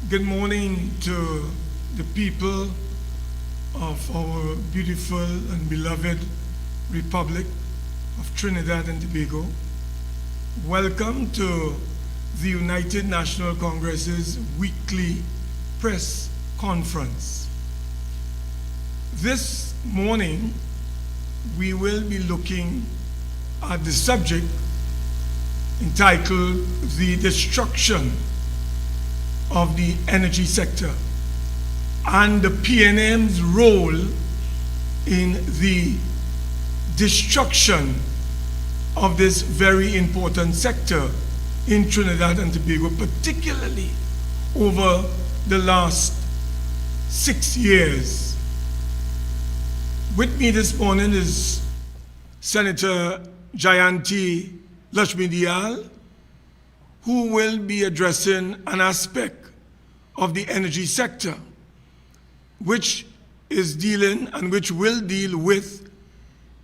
Good morning to the people of our beautiful and beloved Republic of Trinidad and Tobago. Welcome to the United National Congress's weekly press conference. This morning, we will be looking at the subject entitled The Destruction of the Energy Sector and the PNM's role in the destruction of this very important sector in Trinidad and Tobago, particularly over the last 6 years. With me this morning is Senator Jayanti Lakshmi, who will be addressing an aspect of the energy sector, which is dealing and which will deal with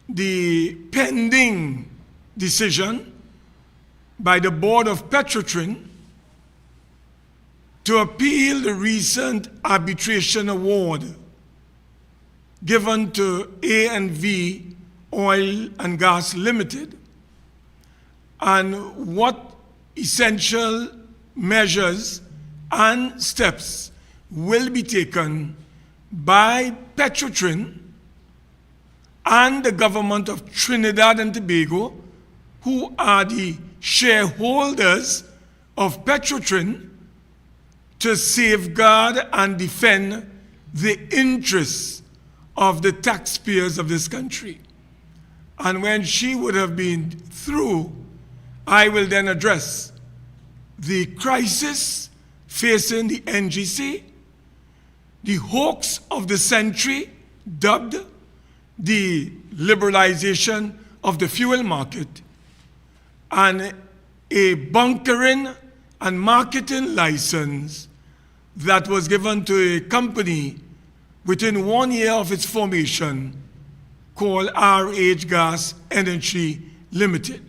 the pending decision by the board of Petrotrin to appeal the recent arbitration award given to A&V Oil and Gas Limited, and what essential measures and steps will be taken by Petrotrin and the government of Trinidad and Tobago, who are the shareholders of Petrotrin, to safeguard and defend the interests of the taxpayers of this country. And when she would have been through, I will then address the crisis facing the NGC, the hoax of the century dubbed the liberalization of the fuel market, and a bunkering and marketing license that was given to a company within 1 year of its formation called RH Gas Energy Limited.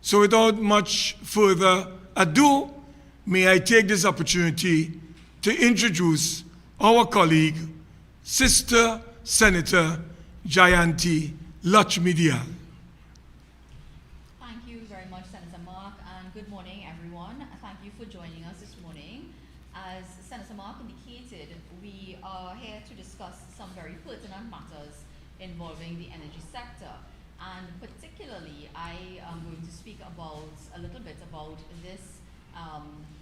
So without much further ado, may I take this opportunity to introduce our colleague, Sister Senator Jayanti Lakshmi. Thank you very much, Senator Mark, and good morning, everyone. Thank you for joining us this morning. As Senator Mark indicated, we are here to discuss some very pertinent matters involving the energy sector. And particularly, I am going to speak about a little bit about this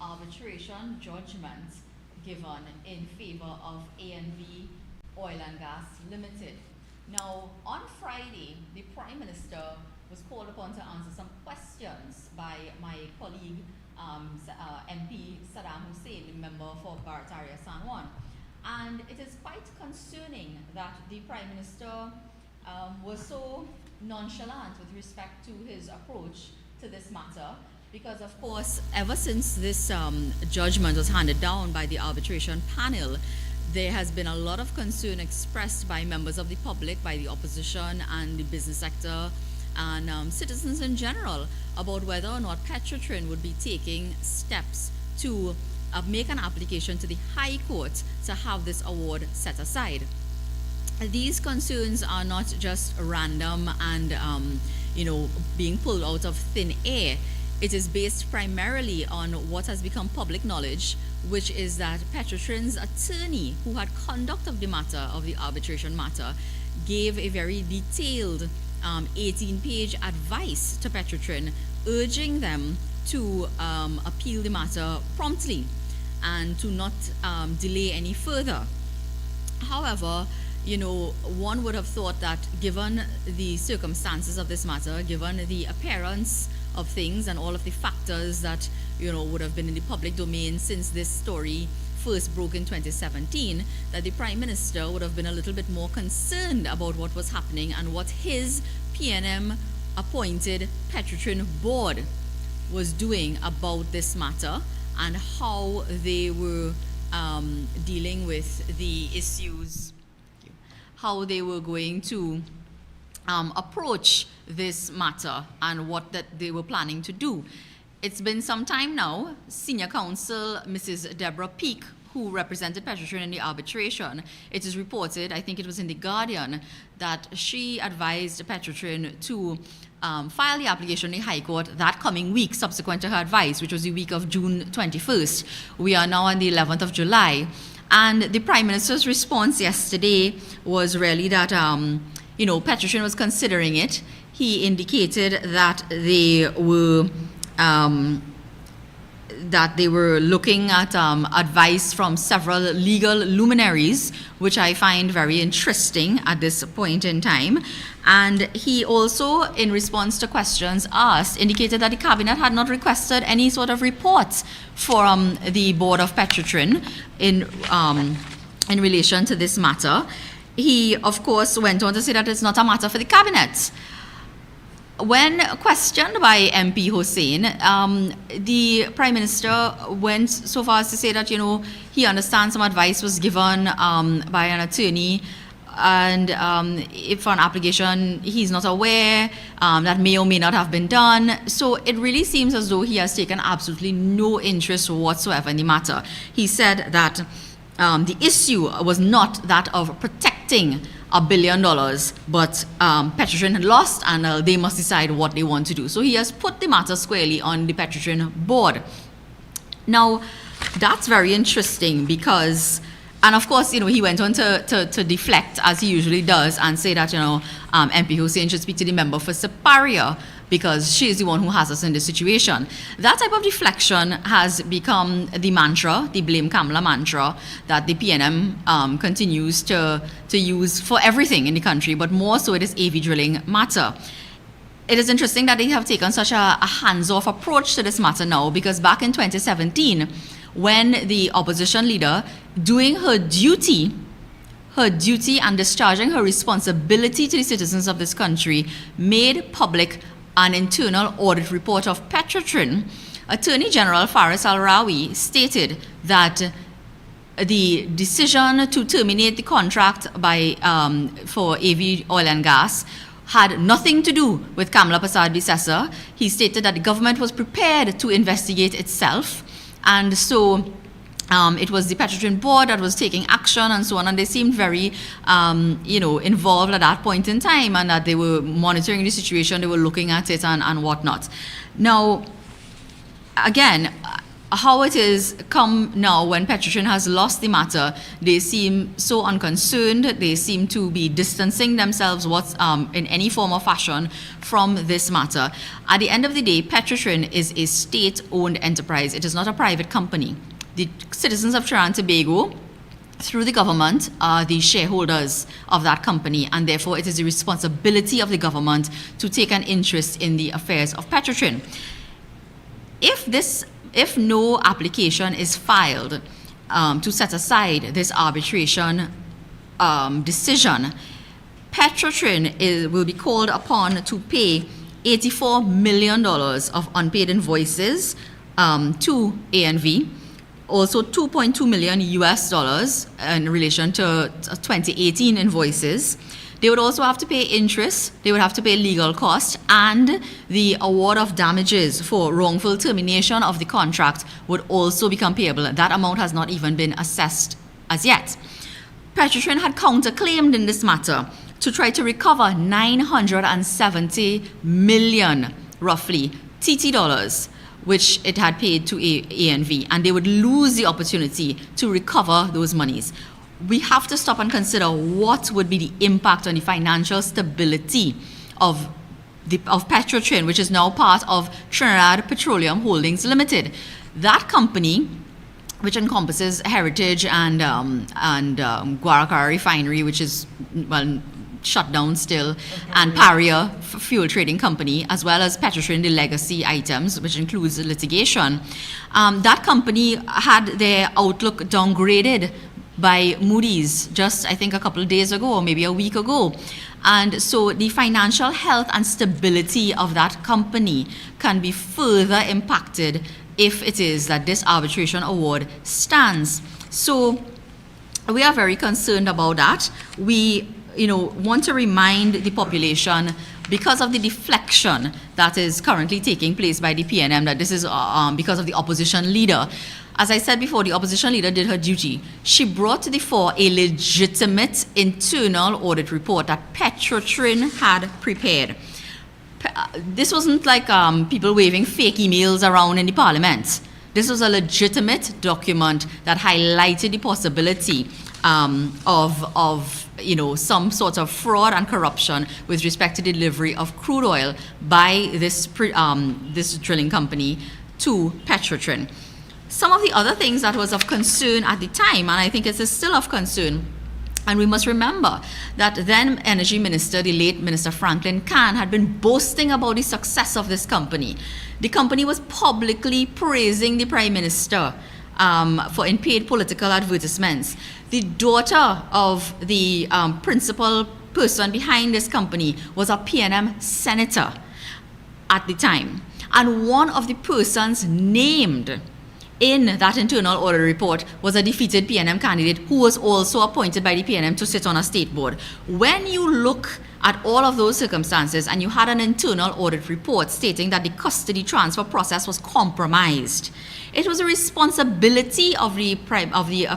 arbitration judgment given in favor of A&V Oil and Gas Limited. Now, on Friday, the Prime Minister was called upon to answer some questions by my colleague, MP Saddam Hussein, the member for Barataria San Juan. And it is quite concerning that the Prime Minister was so nonchalant with respect to his approach to this matter, because of course ever since this judgment was handed down by the arbitration panel, there has been a lot of concern expressed by members of the public, by the opposition and the business sector and citizens in general about whether or not Petrotrin would be taking steps to make an application to the High Court to have this award set aside. These concerns are not just random and being pulled out of thin air. It is based primarily on what has become public knowledge, which is that Petrotrin's attorney, who had conduct of the matter, of the arbitration matter, gave a very detailed 18-page advice to Petrotrin, urging them to appeal the matter promptly and to not delay any further. However, one would have thought that given the circumstances of this matter, given the appearance of things and all of the factors that, would have been in the public domain since this story first broke in 2017, that the Prime Minister would have been a little bit more concerned about what was happening and what his PNM appointed Petrotrin board was doing about this matter and how they were dealing with the issues, how they were going to approach this matter and what that they were planning to do. it's been some time now. Senior counsel Mrs. Deborah Peake, who represented Petrotrin in the arbitration, it is reported, I think it was in The Guardian, that she advised Petrotrin to file the application in the High Court that coming week, subsequent to her advice, which was the week of June 21st. We are now on the 11th of July. And the Prime Minister's response yesterday was really that, Petrotrin was considering it. He indicated that they were looking at advice from several legal luminaries, which I find very interesting at this point in time. And he also, in response to questions asked, indicated that the Cabinet had not requested any sort of reports from the board of Petrotrin in relation to this matter. He, of course, went on to say that it's not a matter for the Cabinet. When questioned by MP Hussain, the Prime Minister went so far as to say that, he understands some advice was given by an attorney, and if an application he's not aware, that may or may not have been done. So it really seems as though he has taken absolutely no interest whatsoever in the matter. He said that the issue was not that of protecting $1 billion, but Petrotrin had lost, and they must decide what they want to do. So he has put the matter squarely on the Petrotrin board. Now, that's very interesting because, and of course, he went on to deflect, as he usually does, and say that, MP Hussain should speak to the member for Superior because she is the one who has us in this situation. That type of deflection has become the mantra, the blame Kamala mantra, that the PNM continues to use for everything in the country, but more so it is AV drilling matter. It is interesting that they have taken such a hands-off approach to this matter now, because back in 2017, when the opposition leader, doing her duty and discharging her responsibility to the citizens of this country, made public an internal audit report of Petrotrin, Attorney General Faris Al-Rawi stated that the decision to terminate the contract for AV Oil and Gas had nothing to do with Kamala Persad-Bissessar. He stated that the government was prepared to investigate itself, and so it was the Petrotrin board that was taking action and so on, and they seemed very, involved at that point in time, and that they were monitoring the situation, they were looking at it and whatnot. Now, again, how it is come now when Petrotrin has lost the matter, they seem so unconcerned, they seem to be distancing themselves in any form or fashion from this matter. At the end of the day, Petrotrin is a state-owned enterprise. It is not a private company. The citizens of Trinidad and Tobago, through the government, are the shareholders of that company, and therefore it is the responsibility of the government to take an interest in the affairs of Petrotrin. If no application is filed to set aside this arbitration decision, Petrotrin will be called upon to pay $84 million of unpaid invoices to ANV. Also $2.2 million US in relation to 2018 invoices. They would also have to pay interest, they would have to pay legal costs, and the award of damages for wrongful termination of the contract would also become payable. That amount has not even been assessed as yet. Petrotrin had counterclaimed in this matter to try to recover 970 million, roughly, TT dollars, which it had paid to ANV, and they would lose the opportunity to recover those monies. We have to stop and consider what would be the impact on the financial stability of Petrotrin, which is now part of Trinidad Petroleum Holdings Limited. That company, which encompasses Heritage and Guaracara Refinery, which is, shut down still, and Paria Fuel Trading Company, as well as Petrotrin, the legacy items, which includes the litigation. That company had their outlook downgraded by Moody's just, I think, a couple of days ago, or maybe a week ago. And so the financial health and stability of that company can be further impacted if it is that this arbitration award stands. So we are very concerned about that. We want to remind the population because of the deflection that is currently taking place by the PNM, that this is because of the opposition leader. As I said before, the opposition leader did her duty. She brought to the fore a legitimate internal audit report that Petrotrin had prepared. This wasn't like people waving fake emails around in the parliament. This was a legitimate document that highlighted the possibility of some sort of fraud and corruption with respect to the delivery of crude oil by this drilling company to Petrotrin. Some of the other things that was of concern at the time, and I think it is still of concern, and we must remember that then Energy Minister, the late Minister Franklin Kahn, had been boasting about the success of this company. The company was publicly praising the Prime Minister in paid political advertisements. The daughter of the principal person behind this company was a PNM senator at the time. And one of the persons named in that internal audit report was a defeated PNM candidate who was also appointed by the PNM to sit on a state board. When you look at all of those circumstances and you had an internal audit report stating that the custody transfer process was compromised, it was a responsibility of the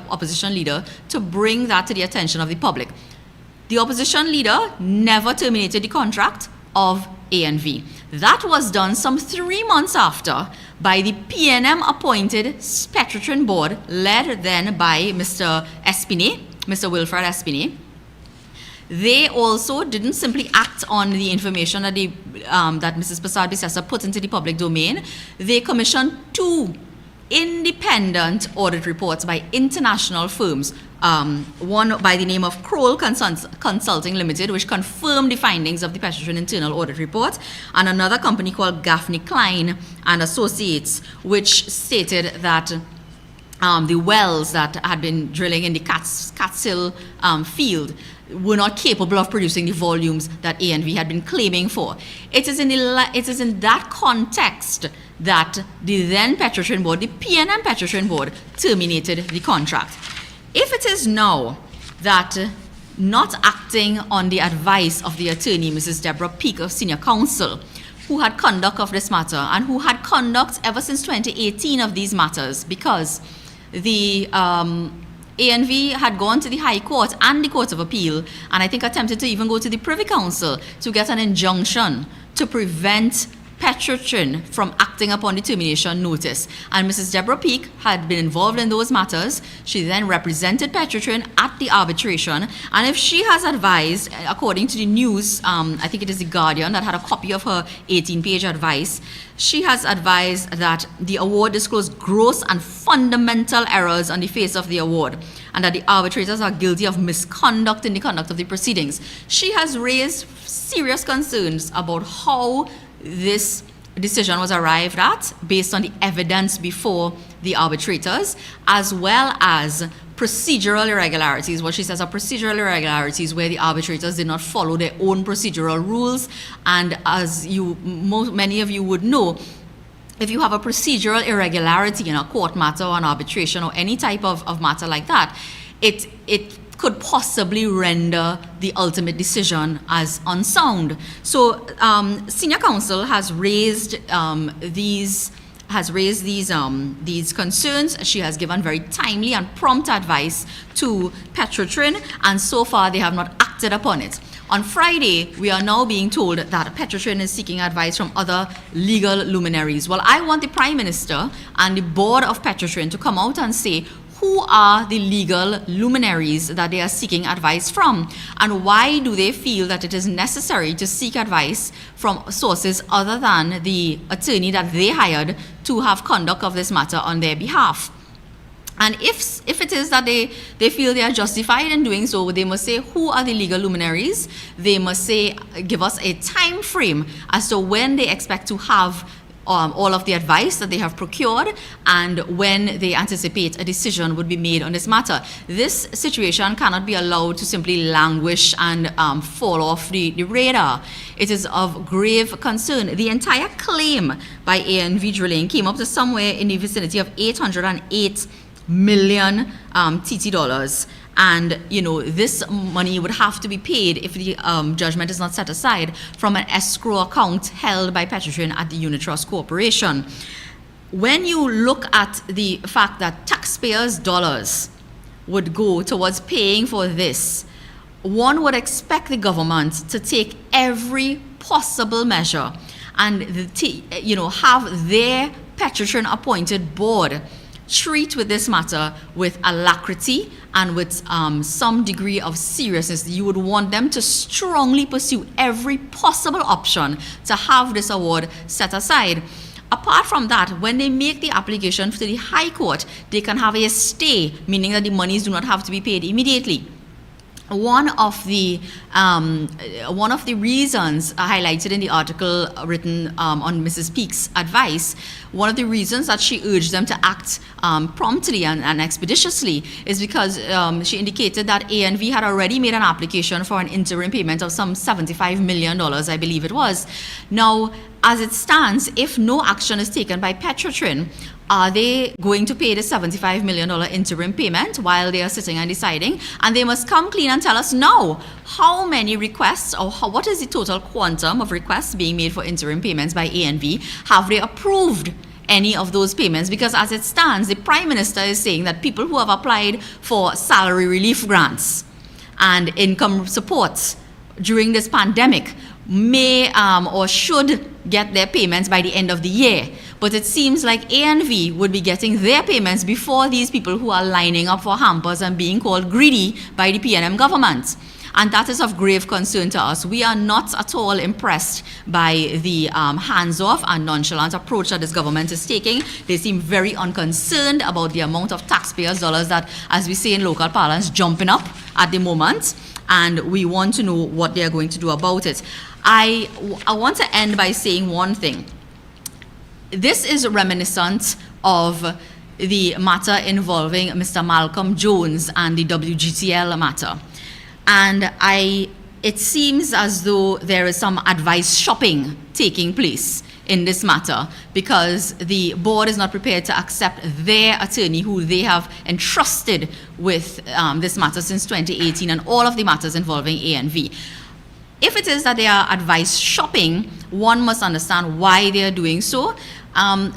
opposition leader to bring that to the attention of the public. The opposition leader never terminated the contract of ANV. That was done some 3 months after by the PNM appointed Petrotrin board, led then by Mr. Wilfred Espine. They also didn't simply act on the information that Mrs. Prasad-Bissessar put into the public domain. They commissioned 2 independent audit reports by international firms. One by the name of Kroll Consulting Limited, which confirmed the findings of the Petrotrin internal audit report, and another company called Gaffney Klein and Associates, which stated that the wells that had been drilling in the Catskill field were not capable of producing the volumes that ANV had been claiming for. It is in that context that the then Petrotrin board, the PNM Petrotrin board, terminated the contract. If it is now that not acting on the advice of the attorney, Mrs. Deborah Peake of Senior Counsel, who had conduct of this matter and who had conduct ever since 2018 of these matters, because the ANV had gone to the High Court and the Court of Appeal, and I think attempted to even go to the Privy Council to get an injunction to prevent Petrotrin from acting upon the termination notice. And Mrs. Deborah Peake had been involved in those matters. She then represented Petrotrin at the arbitration. And if she has advised, according to the news, I think it is The Guardian that had a copy of her 18-page advice, she has advised that the award disclosed gross and fundamental errors on the face of the award, and that the arbitrators are guilty of misconduct in the conduct of the proceedings. She has raised serious concerns about how this decision was arrived at based on the evidence before the arbitrators, as well as procedural irregularities. What she says are procedural irregularities where the arbitrators did not follow their own procedural rules. And as many of you would know, if you have a procedural irregularity in a court matter or an arbitration or any type of matter like that, it could possibly render the ultimate decision as unsound. So Senior Counsel has raised these concerns. She has given very timely and prompt advice to Petrotrin, and so far they have not acted upon it. On Friday, we are now being told that Petrotrin is seeking advice from other legal luminaries. Well, I want the Prime Minister and the board of Petrotrin to come out and say who are the legal luminaries that they are seeking advice from, and why do they feel that it is necessary to seek advice from sources other than the attorney that they hired to have conduct of this matter on their behalf. And if it is that they feel they are justified in doing so, they must say who are the legal luminaries. They must say, give us a time frame as to when they expect to have all of the advice that they have procured and when they anticipate a decision would be made on this matter. This situation cannot be allowed to simply languish and fall off the radar. It is of grave concern. The entire claim by ANV Drilling came up to somewhere in the vicinity of 808 million TT dollars. And, this money would have to be paid if the judgment is not set aside from an escrow account held by Petrotrin at the Unit Trust Corporation. When you look at the fact that taxpayers' dollars would go towards paying for this, one would expect the government to take every possible measure and have their Petrotrin appointed board treat with this matter with alacrity and with some degree of seriousness. You would want them to strongly pursue every possible option to have this award set aside. Apart from that, when they make the application to the High Court, they can have a stay, meaning that the monies do not have to be paid immediately. One of the reasons highlighted in the article written on Mrs. Peake's advice, one of the reasons that she urged them to act promptly and expeditiously is because she indicated that ANV had already made an application for an interim payment of some $75 million, I believe it was. Now, as it stands, if no action is taken by Petrotrin, are they going to pay the $75 million interim payment while they are sitting and deciding? And they must come clean and tell us now how many requests or what is the total quantum of requests being made for interim payments by ANV? Have they approved any of those payments? Because as it stands, the Prime Minister is saying that people who have applied for salary relief grants and income supports during this pandemic may or should get their payments by the end of the year. But it seems like ANV would be getting their payments before these people who are lining up for hampers and being called greedy by the PNM government. And that is of grave concern to us. We are not at all impressed by the hands-off and nonchalant approach that this government is taking. They seem very unconcerned about the amount of taxpayers' dollars that, as we say in local parlance, jumping up at the moment. And we want to know what they are going to do about it. I want to end by saying one thing. This is reminiscent of the matter involving Mr. Malcolm Jones and the WGTL matter. And it seems as though there is some advice shopping taking place in this matter because the board is not prepared to accept their attorney who they have entrusted with this matter since 2018 and all of the matters involving ANV. If it is that they are advice shopping, one must understand why they are doing so.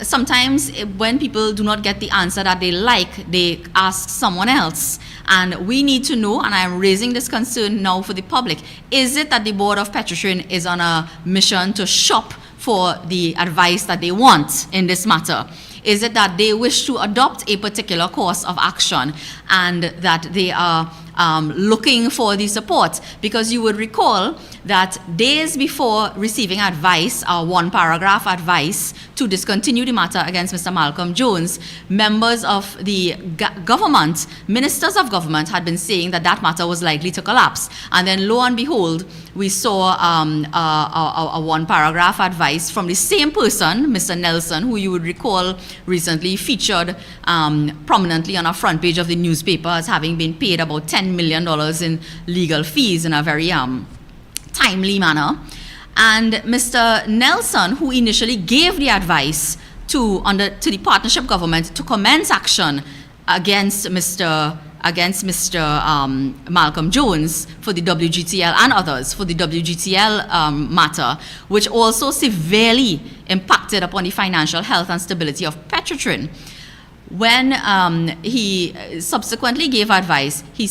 Sometimes when people do not get the answer that they like, they ask someone else. And we need to know, and I'm raising this concern now for the public, is it that the board of Petrotrin is on a mission to shop for the advice that they want in this matter? Is it that they wish to adopt a particular course of action and that they are looking for the support? Because you would recall that days before receiving advice, one paragraph advice to discontinue the matter against Mr. Malcolm Jones, members of the government, ministers of government had been saying that that matter was likely to collapse. And then lo and behold, we saw a one paragraph advice from the same person, Mr. Nelson, who you would recall recently featured prominently on a front page of the newspaper as having been paid about $10 million in legal fees in a very timely manner. And Mr. Nelson, who initially gave the advice to the partnership government to commence action against Mr. Malcolm Jones for the WGTL and others for the WGTL matter, which also severely impacted upon the financial health and stability of Petrotrin. When he subsequently gave advice, he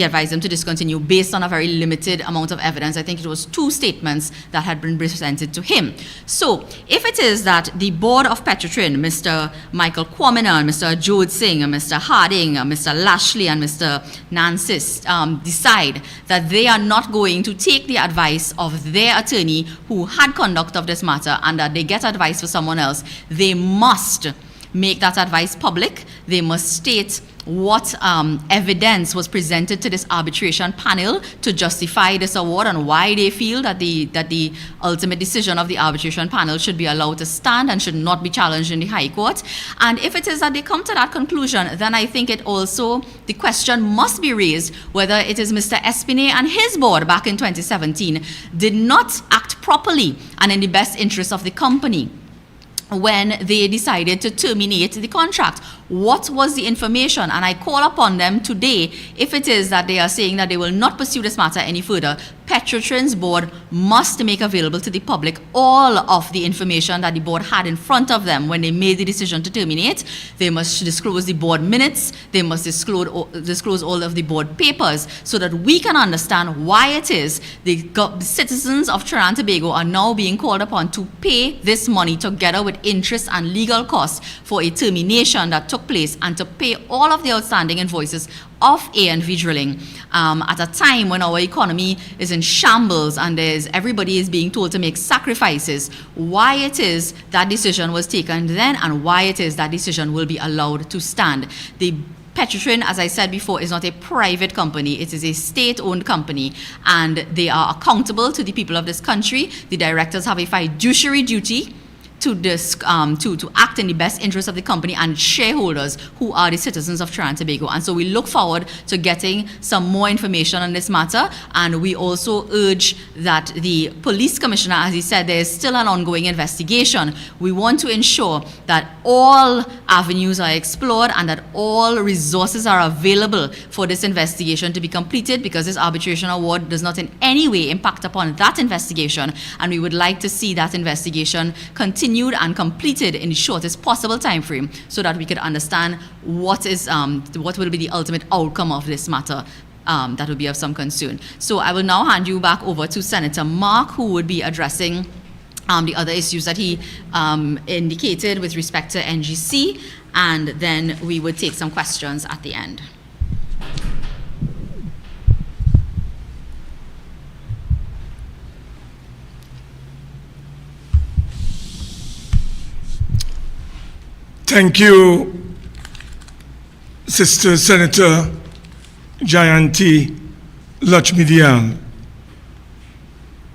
advised them to discontinue based on a very limited amount of evidence. I think it was 2 statements that had been presented to him. So if it is that the board of Petrotrin, Mr. Michael Kwamina, Mr. Jode Singh, Mr. Harding, Mr. Lashley, and Mr. Nancis decide that they are not going to take the advice of their attorney who had conduct of this matter and that they get advice for someone else, they must make that advice public. They must state what evidence was presented to this arbitration panel to justify this award and why they feel that the ultimate decision of the arbitration panel should be allowed to stand and should not be challenged in the High Court. And if it is that they come to that conclusion, then I think the question must be raised whether it is Mr. Espinay and his board back in 2017 did not act properly and in the best interest of the company when they decided to terminate the contract. What was the information? And I call upon them today, if it is that they are saying that they will not pursue this matter any further, Petrotrin's board must make available to the public all of the information that the board had in front of them when they made the decision to terminate. They must disclose the board minutes, they must disclose all of the board papers, so that we can understand why it is the citizens of Trinidad and Tobago are now being called upon to pay this money together with interest and legal costs for a termination that took place, and to pay all of the outstanding invoices of A&V drilling at a time when our economy is in shambles and everybody is being told to make sacrifices. Why it is that decision was taken then, and why it is that decision will be allowed to stand. The Petrotrin, as I said before, is not a private company. It is a state-owned company, and they are accountable to the people of this country. The directors have a fiduciary duty to act in the best interest of the company and shareholders, who are the citizens of Trinidad and Tobago. And so we look forward to getting some more information on this matter, and we also urge that the police commissioner, as he said, there is still an ongoing investigation. We want to ensure that all avenues are explored and that all resources are available for this investigation to be completed, because this arbitration award does not in any way impact upon that investigation, and we would like to see that investigation continued and completed in the shortest possible time frame, so that we could understand what will be the ultimate outcome of this matter. That would be of some concern. So I will now hand you back over to Senator Mark, who would be addressing the other issues that he indicated with respect to NGC, and then we would take some questions at the end. Thank you, Sister Senator Jayanti Lakshmidial.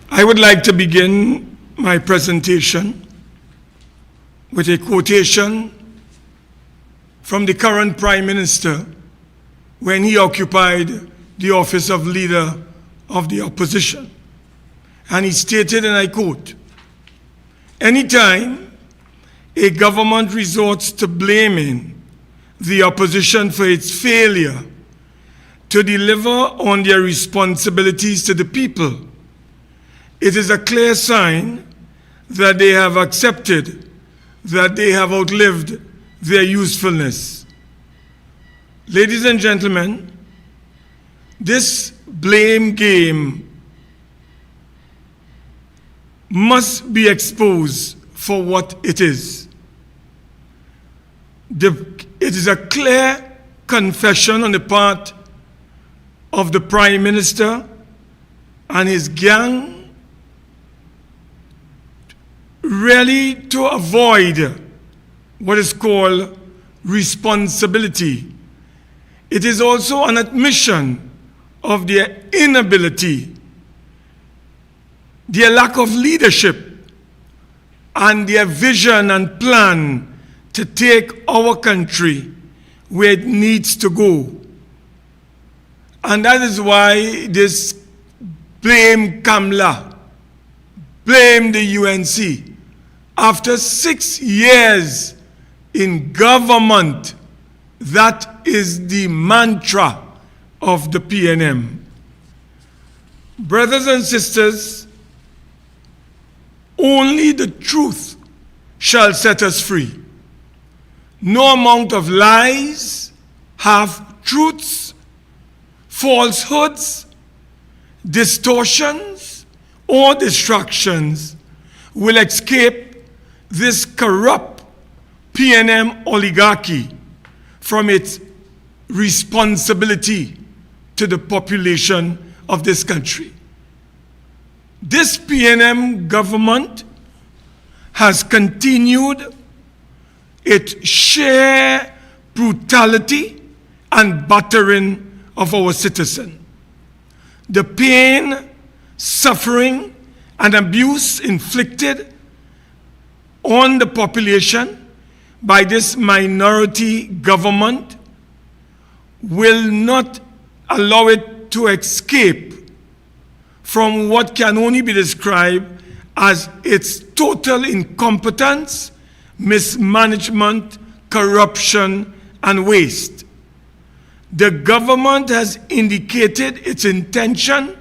I would like to begin my presentation with a quotation from the current Prime Minister when he occupied the office of Leader of the Opposition. And he stated, and I quote, "Anytime a government resorts to blaming the opposition for its failure to deliver on their responsibilities to the people, it is a clear sign that they have accepted that they have outlived their usefulness." Ladies and gentlemen, this blame game must be exposed for what it is. It is a clear confession on the part of the Prime Minister and his gang, really to avoid what is called responsibility. It is also an admission of their inability, their lack of leadership, and their vision and plan to take our country where it needs to go. And that is why this blame Kamla, blame the UNC. After 6 years in government, that is the mantra of the PNM. Brothers and sisters, only the truth shall set us free. No amount of lies, half-truths, falsehoods, distortions, or distractions will escape this corrupt PNM oligarchy from its responsibility to the population of this country. This PNM government has continued its sheer brutality and battering of our citizens. The pain, suffering, and abuse inflicted on the population by this minority government will not allow it to escape from what can only be described as its total incompetence, mismanagement, corruption, and waste. The government has indicated its intention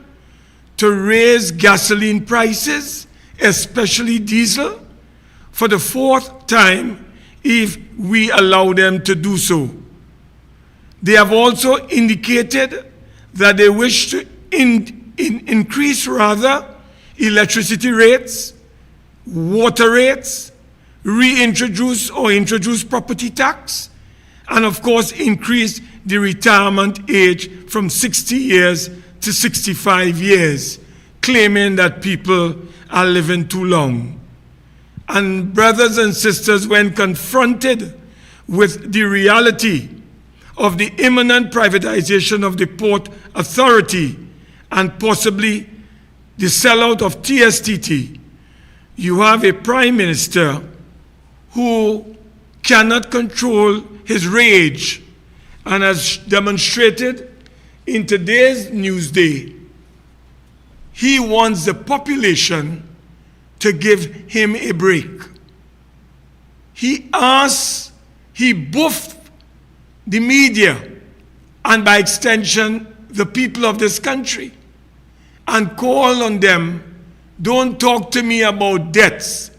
to raise gasoline prices, especially diesel, for the fourth time if we allow them to do so. They have also indicated that they wish to increase electricity rates, water rates, reintroduce or introduce property tax, and of course increase the retirement age from 60 years to 65 years, claiming that people are living too long. And brothers and sisters, when confronted with the reality of the imminent privatization of the Port Authority and possibly the sellout of TSTT, you have a Prime Minister who cannot control his rage, and as demonstrated in today's Newsday, he wants the population to give him a break. He buffed the media, and by extension, the people of this country, and called on them, don't talk to me about debts.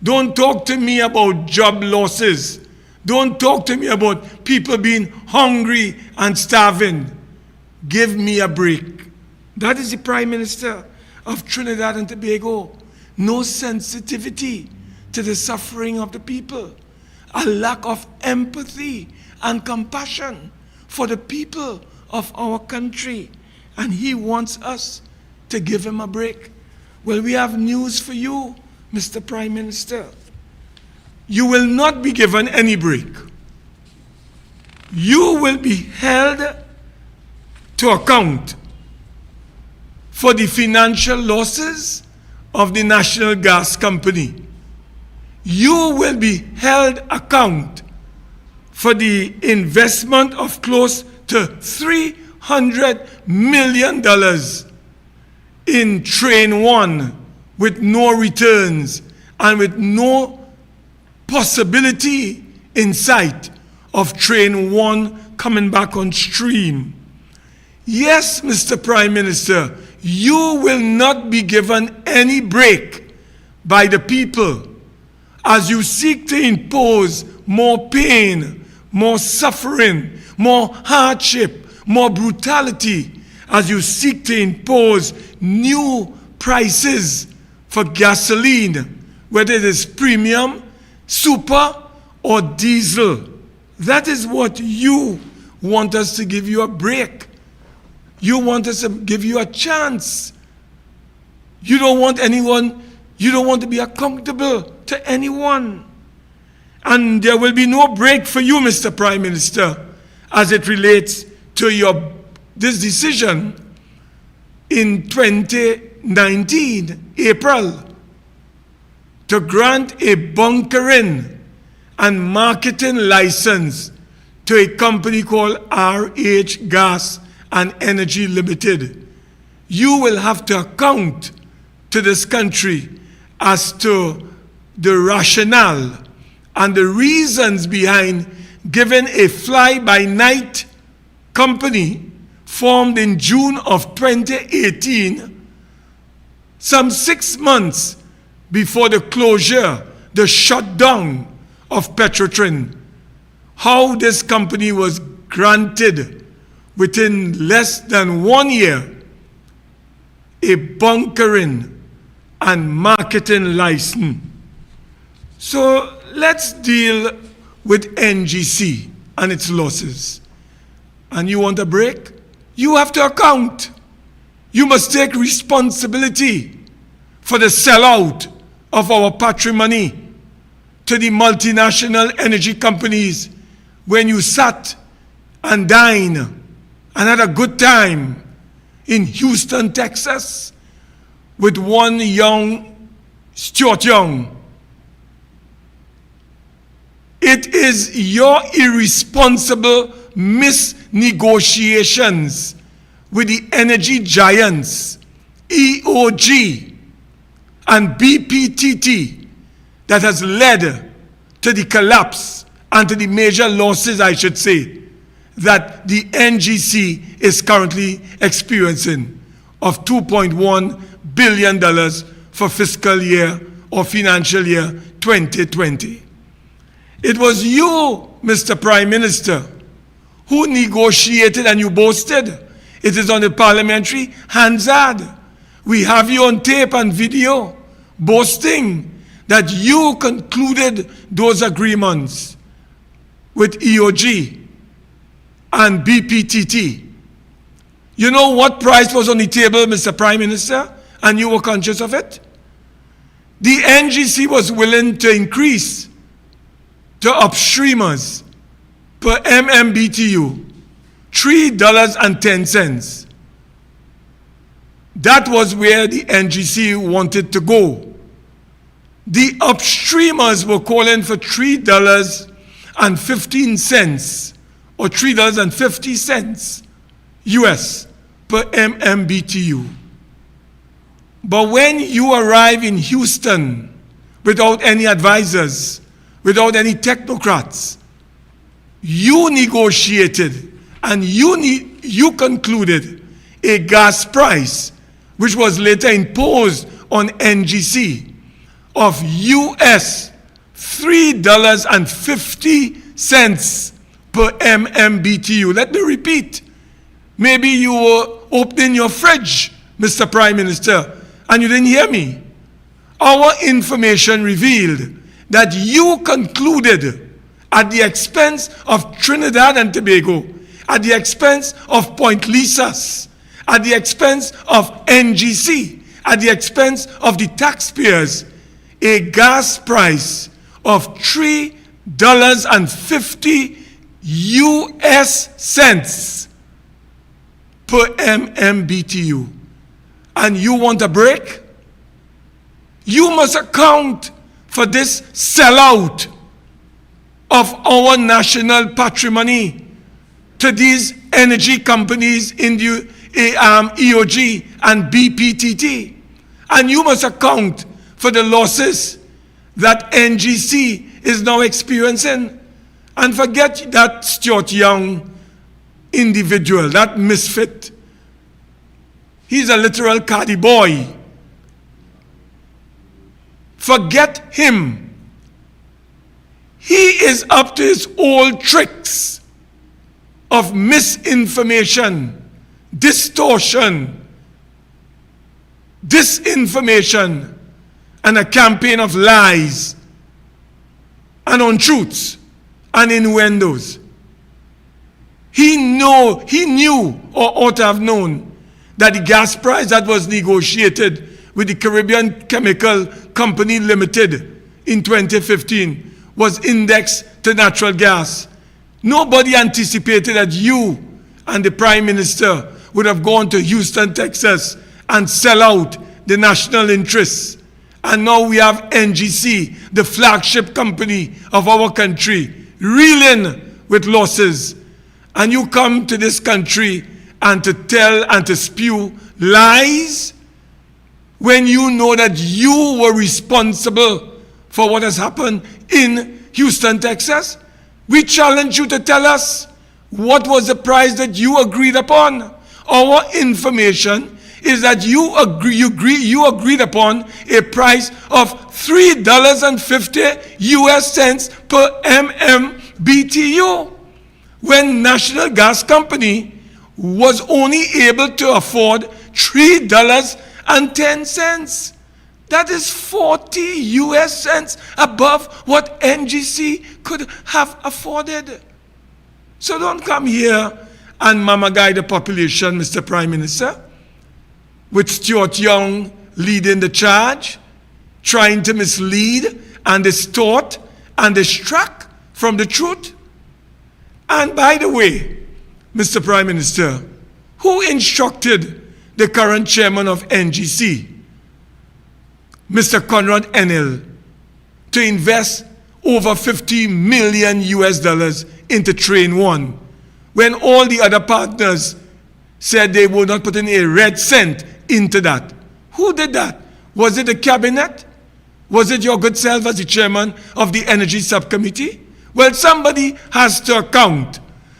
Don't talk to me about job losses. Don't talk to me about people being hungry and starving. Give me a break. That is the Prime Minister of Trinidad and Tobago. No sensitivity to the suffering of the people. A lack of empathy and compassion for the people of our country. And he wants us to give him a break. Well, we have news for you, Mr. Prime Minister. You will not be given any break. You will be held to account for the financial losses of the National Gas Company. You will be held account for the investment of close to $300 million in Train 1 with no returns and with no possibility in sight of Train 1 coming back on stream. Yes, Mr. Prime Minister, you will not be given any break by the people as you seek to impose more pain, more suffering, more hardship, more brutality, as you seek to impose new prices for gasoline, whether it is premium, super, or diesel. That is what you want us to give you a break. You want us to give you a chance. You don't want to be accountable to anyone. And there will be no break for you, Mr. Prime Minister, as it relates to this decision in 2019, April, to grant a bunkering and marketing license to a company called RH Gas and Energy Limited. You will have to account to this country as to the rationale and the reasons behind giving a fly-by-night company formed in June of 2018, some 6 months before the closure, the shutdown of Petrotrin, how this company was granted within less than 1 year a bunkering and marketing license. So let's deal with NGC and its losses. And you want a break? You have to account. You must take responsibility for the sellout of our patrimony to the multinational energy companies when you sat and dined and had a good time in Houston, Texas, with one young Stuart Young. It is your irresponsible misnegotiations with the energy giants, EOG and BPTT, that has led to the collapse and to the major losses, I should say, that the NGC is currently experiencing of $2.1 billion for fiscal year or financial year 2020. It was you, Mr. Prime Minister, who negotiated and you boasted. It is on the parliamentary Hansard. We have you on tape and video boasting that you concluded those agreements with EOG and BPTT. You know what price was on the table, Mr. Prime Minister, and you were conscious of it? The NGC was willing to increase to upstreamers per MMBTU $3.10. That was where the NGC wanted to go. The upstreamers were calling for $3.15 or $3.50 US per MMBTU. But when you arrive in Houston without any advisors, without any technocrats, you negotiated and you concluded a gas price which was later imposed on NGC of US $3.50 per MMBTU. Let me repeat. Maybe you were opening your fridge, Mr. Prime Minister, and you didn't hear me. Our information revealed that you concluded at the expense of Trinidad and Tobago, at the expense of Point Lisas, at the expense of NGC, at the expense of the taxpayers, a gas price of $3.50 US cents per MMBTU. And you want a break? You must account for this sellout of our national patrimony to these energy companies in the EOG and BPTT. And you must account for the losses that NGC is now experiencing. And forget that Stuart Young individual, that misfit. He's a literal caddy boy. Forget him. He is up to his old tricks of misinformation, distortion, disinformation, and a campaign of lies and untruths and innuendos. He knew or ought to have known that the gas price that was negotiated with the Caribbean Chemical Company Limited in 2015 was indexed to natural gas. Nobody anticipated that you and the Prime Minister would have gone to Houston, Texas and sell out the national interests. And now we have NGC, the flagship company of our country, reeling with losses. And you come to this country and to tell and to spew lies when you know that you were responsible for what has happened in Houston, Texas. We challenge you to tell us what was the price that you agreed upon. Our information is that you agreed upon a price of $3.50 US cents per MMBTU, when National Gas Company was only able to afford $3.10. That is 40 US cents above what NGC could have afforded. So don't come here and mama guide the population, Mr. Prime Minister, with Stuart Young leading the charge, trying to mislead and distort and distract from the truth. And by the way, Mr. Prime Minister, who instructed the current chairman of NGC, Mr. Conrad Enel, to invest over $50 million US into Train 1, when all the other partners said they would not put in a red cent into that? Who did that? Was it the cabinet? Was it your good self as the chairman of the Energy Subcommittee? Well, somebody has to account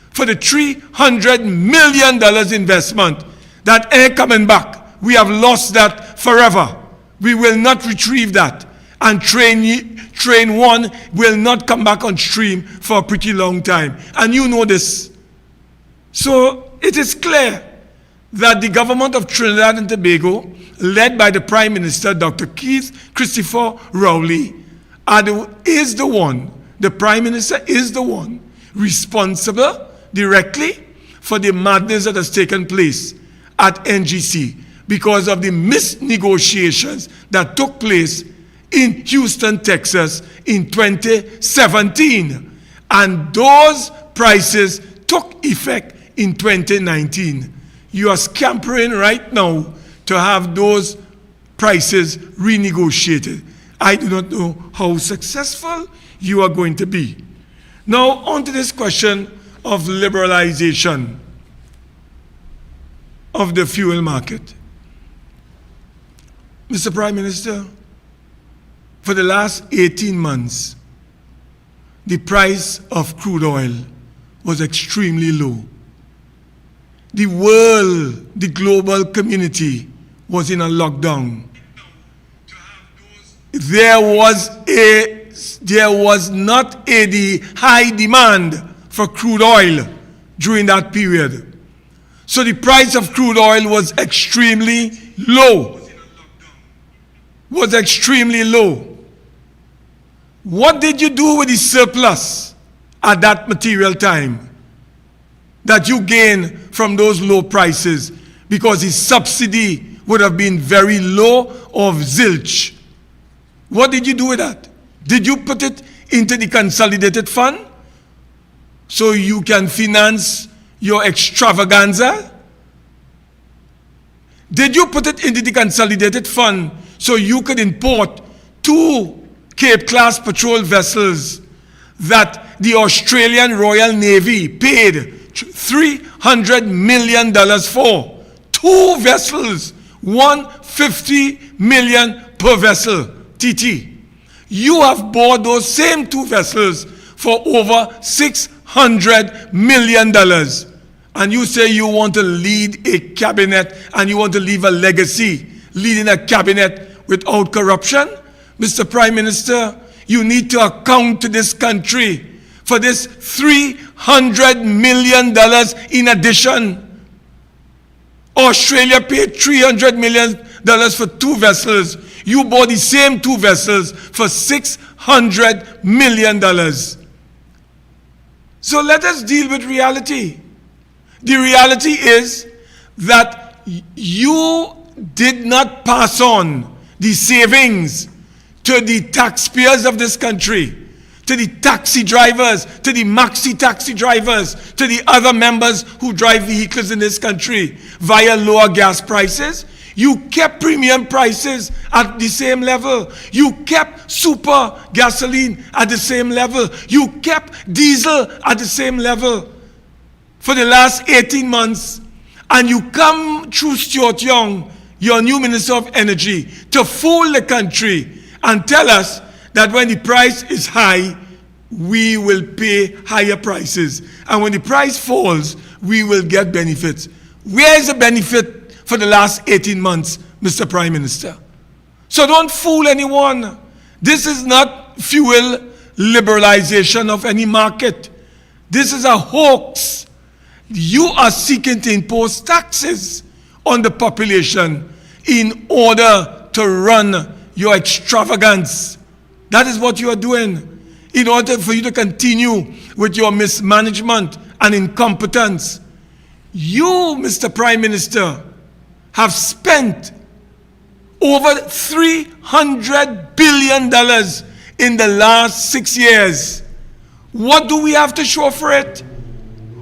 for the $300 million investment that ain't coming back. We have lost that forever. We will not retrieve that. And train 1 will not come back on stream for a pretty long time. And you know this. So it is clear that the government of Trinidad and Tobago, led by the Prime Minister, Dr. Keith Christopher Rowley, is the one, the Prime Minister is the one responsible directly for the madness that has taken place at NGC because of the misnegotiations that took place in Houston, Texas in 2017. And those prices took effect in 2019. You are scampering right now to have those prices renegotiated. I do not know how successful you are going to be. Now, on to this question of liberalization of the fuel market. Mr. Prime Minister, for the last 18 months, the price of crude oil was extremely low. The world, the global community was in a lockdown. There was not a high demand for crude oil during that period. So the price of crude oil was extremely low. Was extremely low. What did you do with the surplus at that material time that you gained from those low prices? Because the subsidy would have been very low or zilch. What did you do with that? Did you put it into the consolidated fund so you can finance your extravaganza? Did you put it into the consolidated fund so you could import 2 Cape-class patrol vessels that the Australian Royal Navy paid $300 million for? 2 vessels, $150 million per vessel, TT. You have bought those same 2 vessels for over $600 million. And you say you want to lead a cabinet and you want to leave a legacy leading a cabinet without corruption? Mr. Prime Minister, you need to account to this country for this $300 million in addition. Australia paid $300 million for 2 vessels. You bought the same 2 vessels for $600 million. So let us deal with reality. The reality is that you did not pass on the savings to the taxpayers of this country, to the taxi drivers, to the maxi taxi drivers, to the other members who drive vehicles in this country via lower gas prices. You kept premium prices at the same level. You kept super gasoline at the same level. You kept diesel at the same level for the last 18 months. And you come through Stuart Young, your new Minister of Energy, to fool the country and tell us that when the price is high, we will pay higher prices. And when the price falls, we will get benefits. Where is the benefit for the last 18 months, Mr. Prime Minister? So don't fool anyone. This is not fuel liberalization of any market. This is a hoax. You are seeking to impose taxes on the population in order to run your extravagance. That is what you are doing in order for you to continue with your mismanagement and incompetence. You, Mr. Prime Minister, have spent over $300 billion in the last 6 years. What do we have to show for it?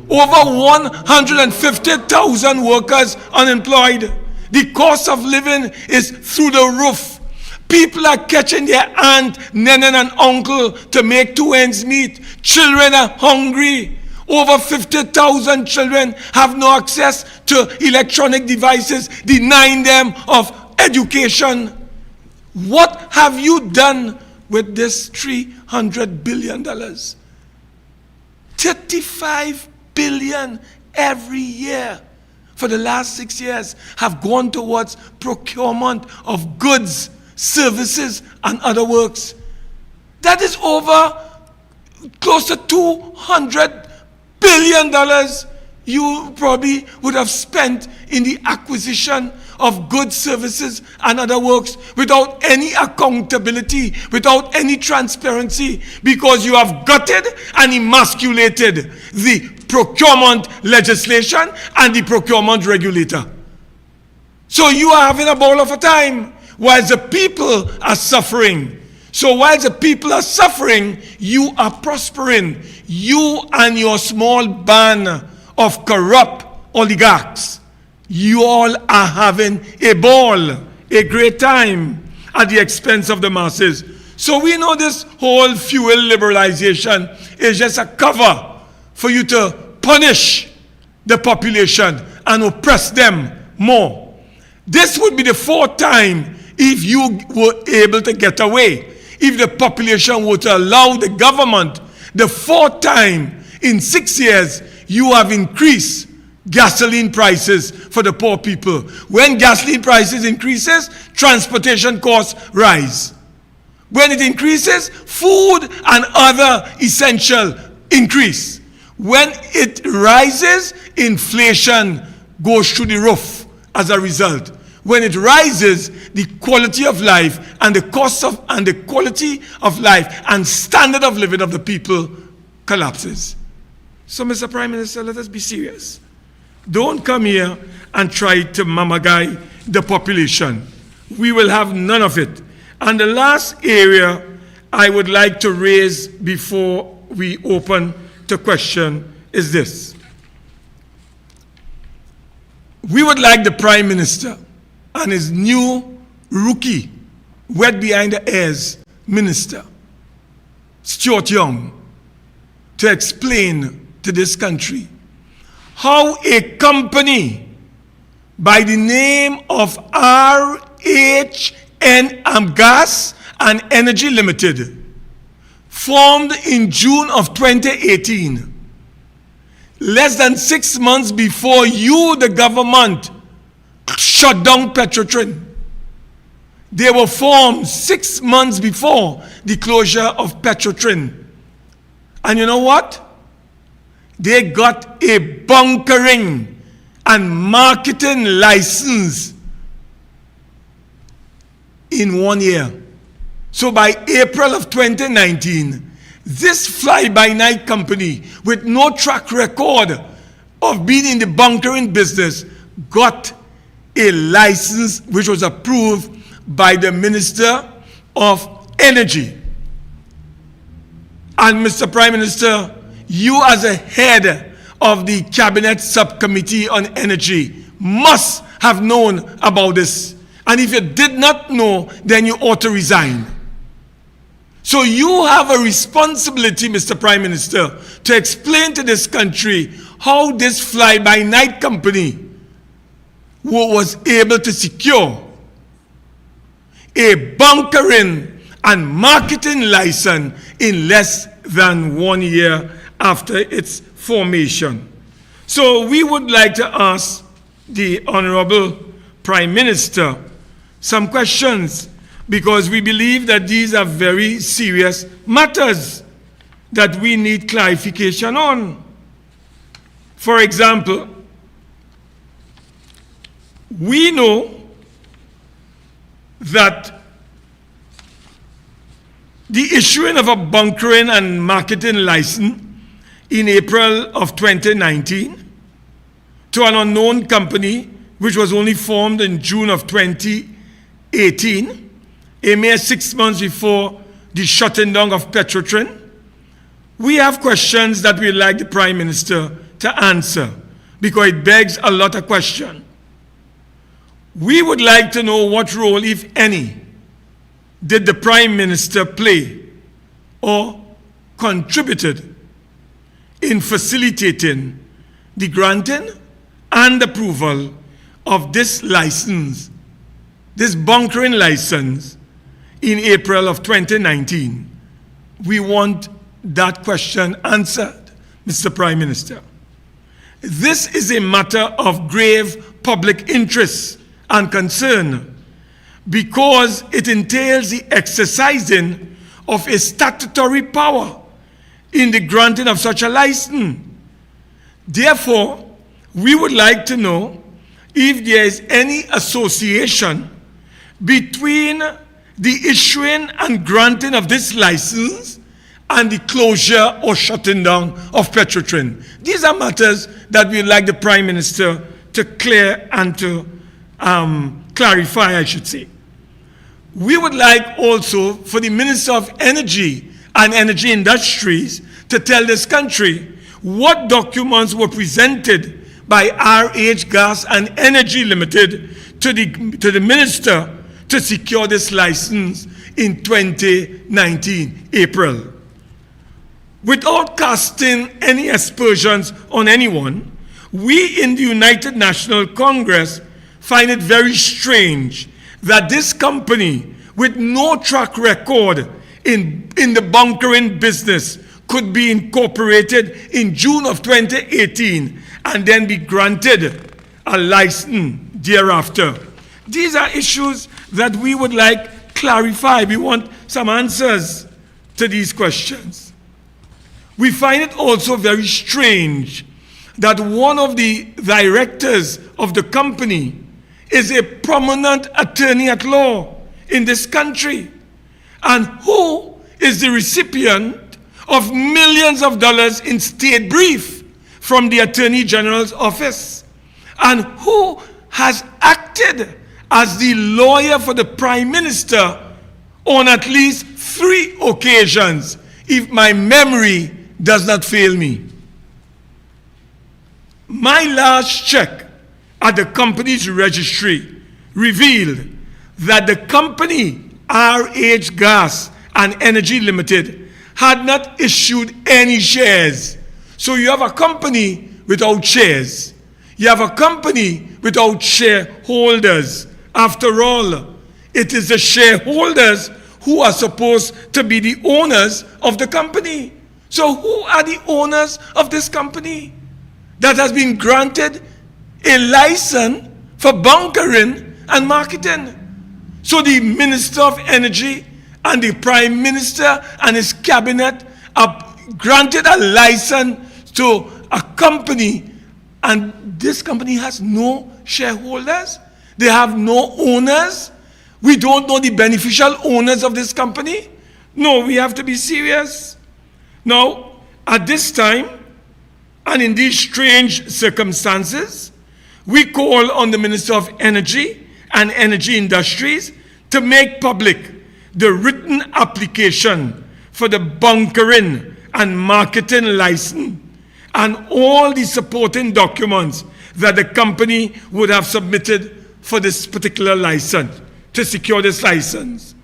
Over 150,000 workers unemployed. The cost of living is through the roof. People are catching their aunt, nana, and uncle to make 2 ends meet. Children are hungry. Over 50,000 children have no access to electronic devices, denying them of education. What have you done with this $300 billion? 35 billion every year for the last 6 years have gone towards procurement of goods, services, and other works. That is over close to $200 billion you probably would have spent in the acquisition of goods, services, and other works without any accountability, without any transparency, because you have gutted and emasculated the procurement legislation and the procurement regulator. So you are having a ball of a time while the people are suffering. So while the people are suffering, you are prospering. You and your small band of corrupt oligarchs, you all are having a ball, a great time at the expense of the masses. So we know this whole fuel liberalization is just a cover for you to punish the population and oppress them more. This would be the fourth time if you were able to get away. If the population were to allow the government, the fourth time in 6 years, you have increased gasoline prices for the poor people. When gasoline prices increases, transportation costs rise. When it increases, food and other essential increase. When it rises, inflation goes through the roof as a result. When it rises, the quality of life and the cost of and the quality of life and standard of living of the people collapses. So, Mr. Prime Minister, let us be serious. Don't come here and try to mamagai the population. We will have none of it. And the last area I would like to raise before we open to question is this. We would like the Prime Minister and his new rookie, wet behind the ears minister, Stuart Young, to explain to this country how a company by the name of RHN Gas and Energy Limited, formed in June of 2018, less than 6 months before you, the government, shut down Petrotrin. They were formed 6 months before the closure of Petrotrin. And you know what? They got a bunkering and marketing license in 1 year. So by April of 2019, this fly-by-night company with no track record of being in the bunkering business got a license which was approved by the Minister of Energy. And Mr. Prime Minister, you as a head of the Cabinet Subcommittee on Energy must have known about this. And if you did not know, then you ought to resign. So you have a responsibility, Mr. Prime Minister, to explain to this country how this fly-by-night company was able to secure a bunkering and marketing license in less than 1 year after its formation. So we would like to ask the Honorable Prime Minister some questions, because we believe that these are very serious matters that we need clarification on. For example, we know that the issuing of a bunkering and marketing license in April of 2019 to an unknown company which was only formed in June of 2018, a mere 6 months before the shutting down of Petrotrin, we have questions that we'd like the Prime Minister to answer, because it begs a lot of questions. We would like to know what role, if any, did the Prime Minister play or contributed in facilitating the granting and approval of this license, this bunkering license, in April of 2019. We want that question answered, Mr. Prime Minister. This is a matter of grave public interest and concern because it entails the exercising of a statutory power in the granting of such a license. Therefore, we would like to know if there is any association between the issuing and granting of this license and the closure or shutting down of Petrotrin. These are matters that we'd like the Prime Minister to clear and to clarify, I should say. We would like also for the Minister of Energy and Energy Industries to tell this country what documents were presented by RH Gas and Energy Limited to the Minister to secure this license in 2019, April. Without casting any aspersions on anyone, we in the United National Congress find it very strange that this company with no track record in the bunkering business could be incorporated in June of 2018 and then be granted a license thereafter. These are issues that we would like clarified. We want some answers to these questions. We find it also very strange that one of the directors of the company is a prominent attorney at law in this country, and who is the recipient of millions of dollars in state brief from the Attorney General's office, and who has acted as the lawyer for the Prime Minister on at least 3 occasions, if my memory does not fail me. My last check at the company's registry revealed that the company RH Gas and Energy Limited had not issued any shares. So you have a company without shares. You have a company without shareholders. After all, it is the shareholders who are supposed to be the owners of the company. So who are the owners of this company that has been granted a license for bunkering and marketing? So the Minister of Energy and the Prime Minister and his cabinet have granted a license to a company, and this company has no shareholders. They have no owners. We don't know the beneficial owners of this company. No, we have to be serious. Now, at this time, and in these strange circumstances, we call on the Minister of Energy and Energy Industries to make public the written application for the bunkering and marketing license and all the supporting documents that the company would have submitted for this particular license, to secure this license.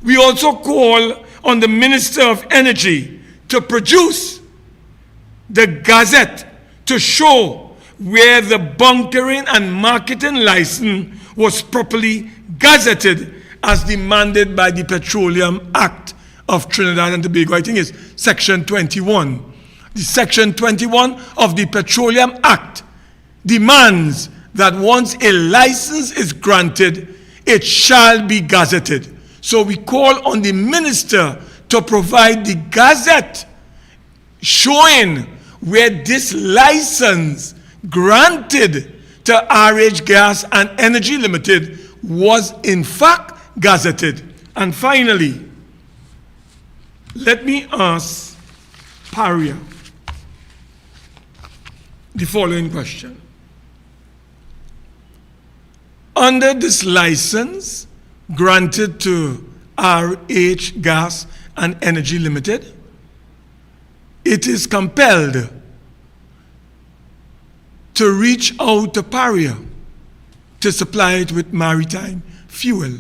We also call on the Minister of Energy to produce the gazette to show where the bunkering and marketing license was properly gazetted as demanded by the Petroleum Act of Trinidad and Tobago. I think it's Section 21. The Section 21 of the Petroleum Act demands that once a license is granted, it shall be gazetted. So we call on the minister to provide the gazette showing where this license granted to RH Gas and Energy Limited was in fact gazetted. And finally, let me ask Paria the following question. Under this license granted to RH Gas and Energy Limited, it is compelled to reach out to Paria to supply it with maritime fuel.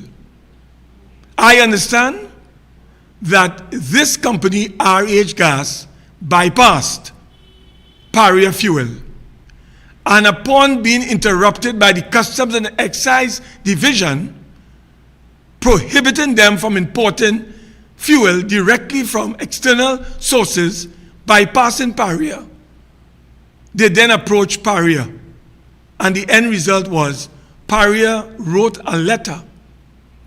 I understand that this company, RH Gas, bypassed Paria Fuel, and upon being interrupted by the Customs and Excise Division, prohibiting them from importing fuel directly from external sources, bypassing Paria. They then approached Paria, and the end result was Paria wrote a letter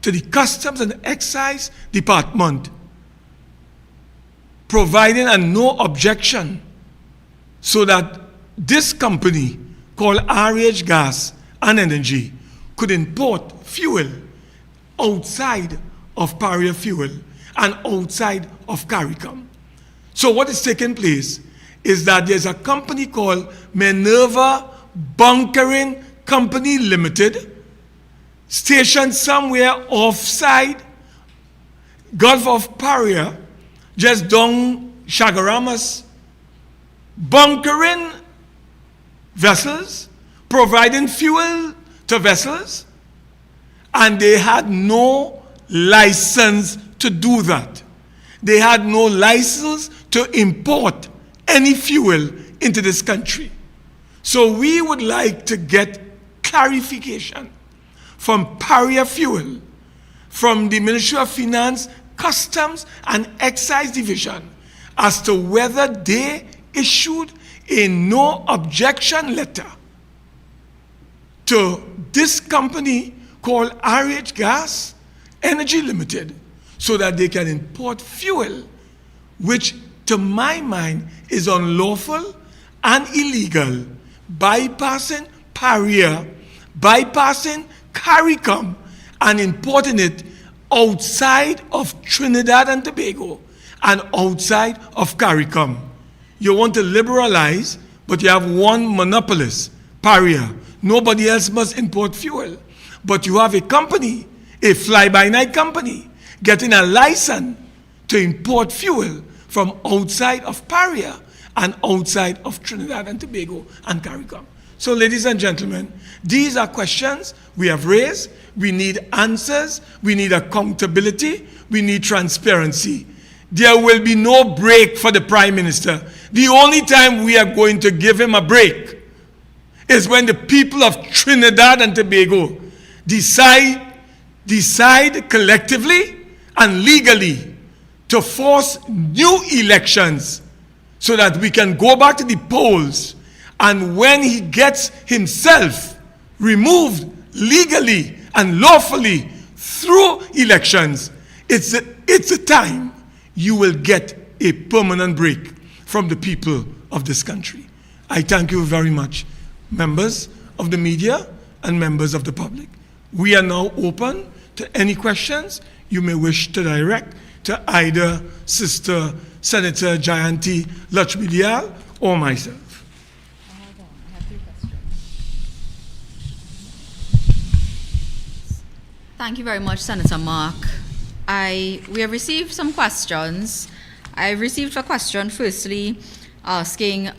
to the Customs and Excise Department providing a no objection so that this company called RH Gas and Energy could import fuel outside of Paria Fuel and outside of CARICOM. So what is taking place is that there's a company called Minerva Bunkering Company Limited, stationed somewhere offside Gulf of Paria, just down Chagaramas, bunkering vessels, providing fuel to vessels, and they had no license to do that. They had no license to import any fuel into this country. So we would like to get clarification from Paria Fuel, from the Ministry of Finance, Customs and Excise Division, as to whether they issued a no objection letter to this company called RH Gas Energy Limited so that they can import fuel, which to my mind is unlawful and illegal, bypassing Paria, bypassing CARICOM, and importing it outside of Trinidad and Tobago and outside of CARICOM. You want to liberalize, but you have one monopolist, Paria. Nobody else must import fuel. But you have a company, a fly-by-night company, getting a license to import fuel from outside of Paria and outside of Trinidad and Tobago and CARICOM. So, ladies and gentlemen, these are questions we have raised. We need answers. We need accountability. We need transparency. There will be no break for the Prime Minister. The only time we are going to give him a break is when the people of Trinidad and Tobago decide collectively and legally to force new elections so that we can go back to the polls. And when he gets himself removed legally and lawfully through elections, it's a time you will get a permanent break from the people of this country. I thank you very much, members of the media and members of the public. We are now open to any questions you may wish to direct to either Sister Senator Jayanti Lakshmi or myself. Hold on, I have 3 questions. Thank you very much, Senator Mark. We have received some questions. I received a question firstly asking,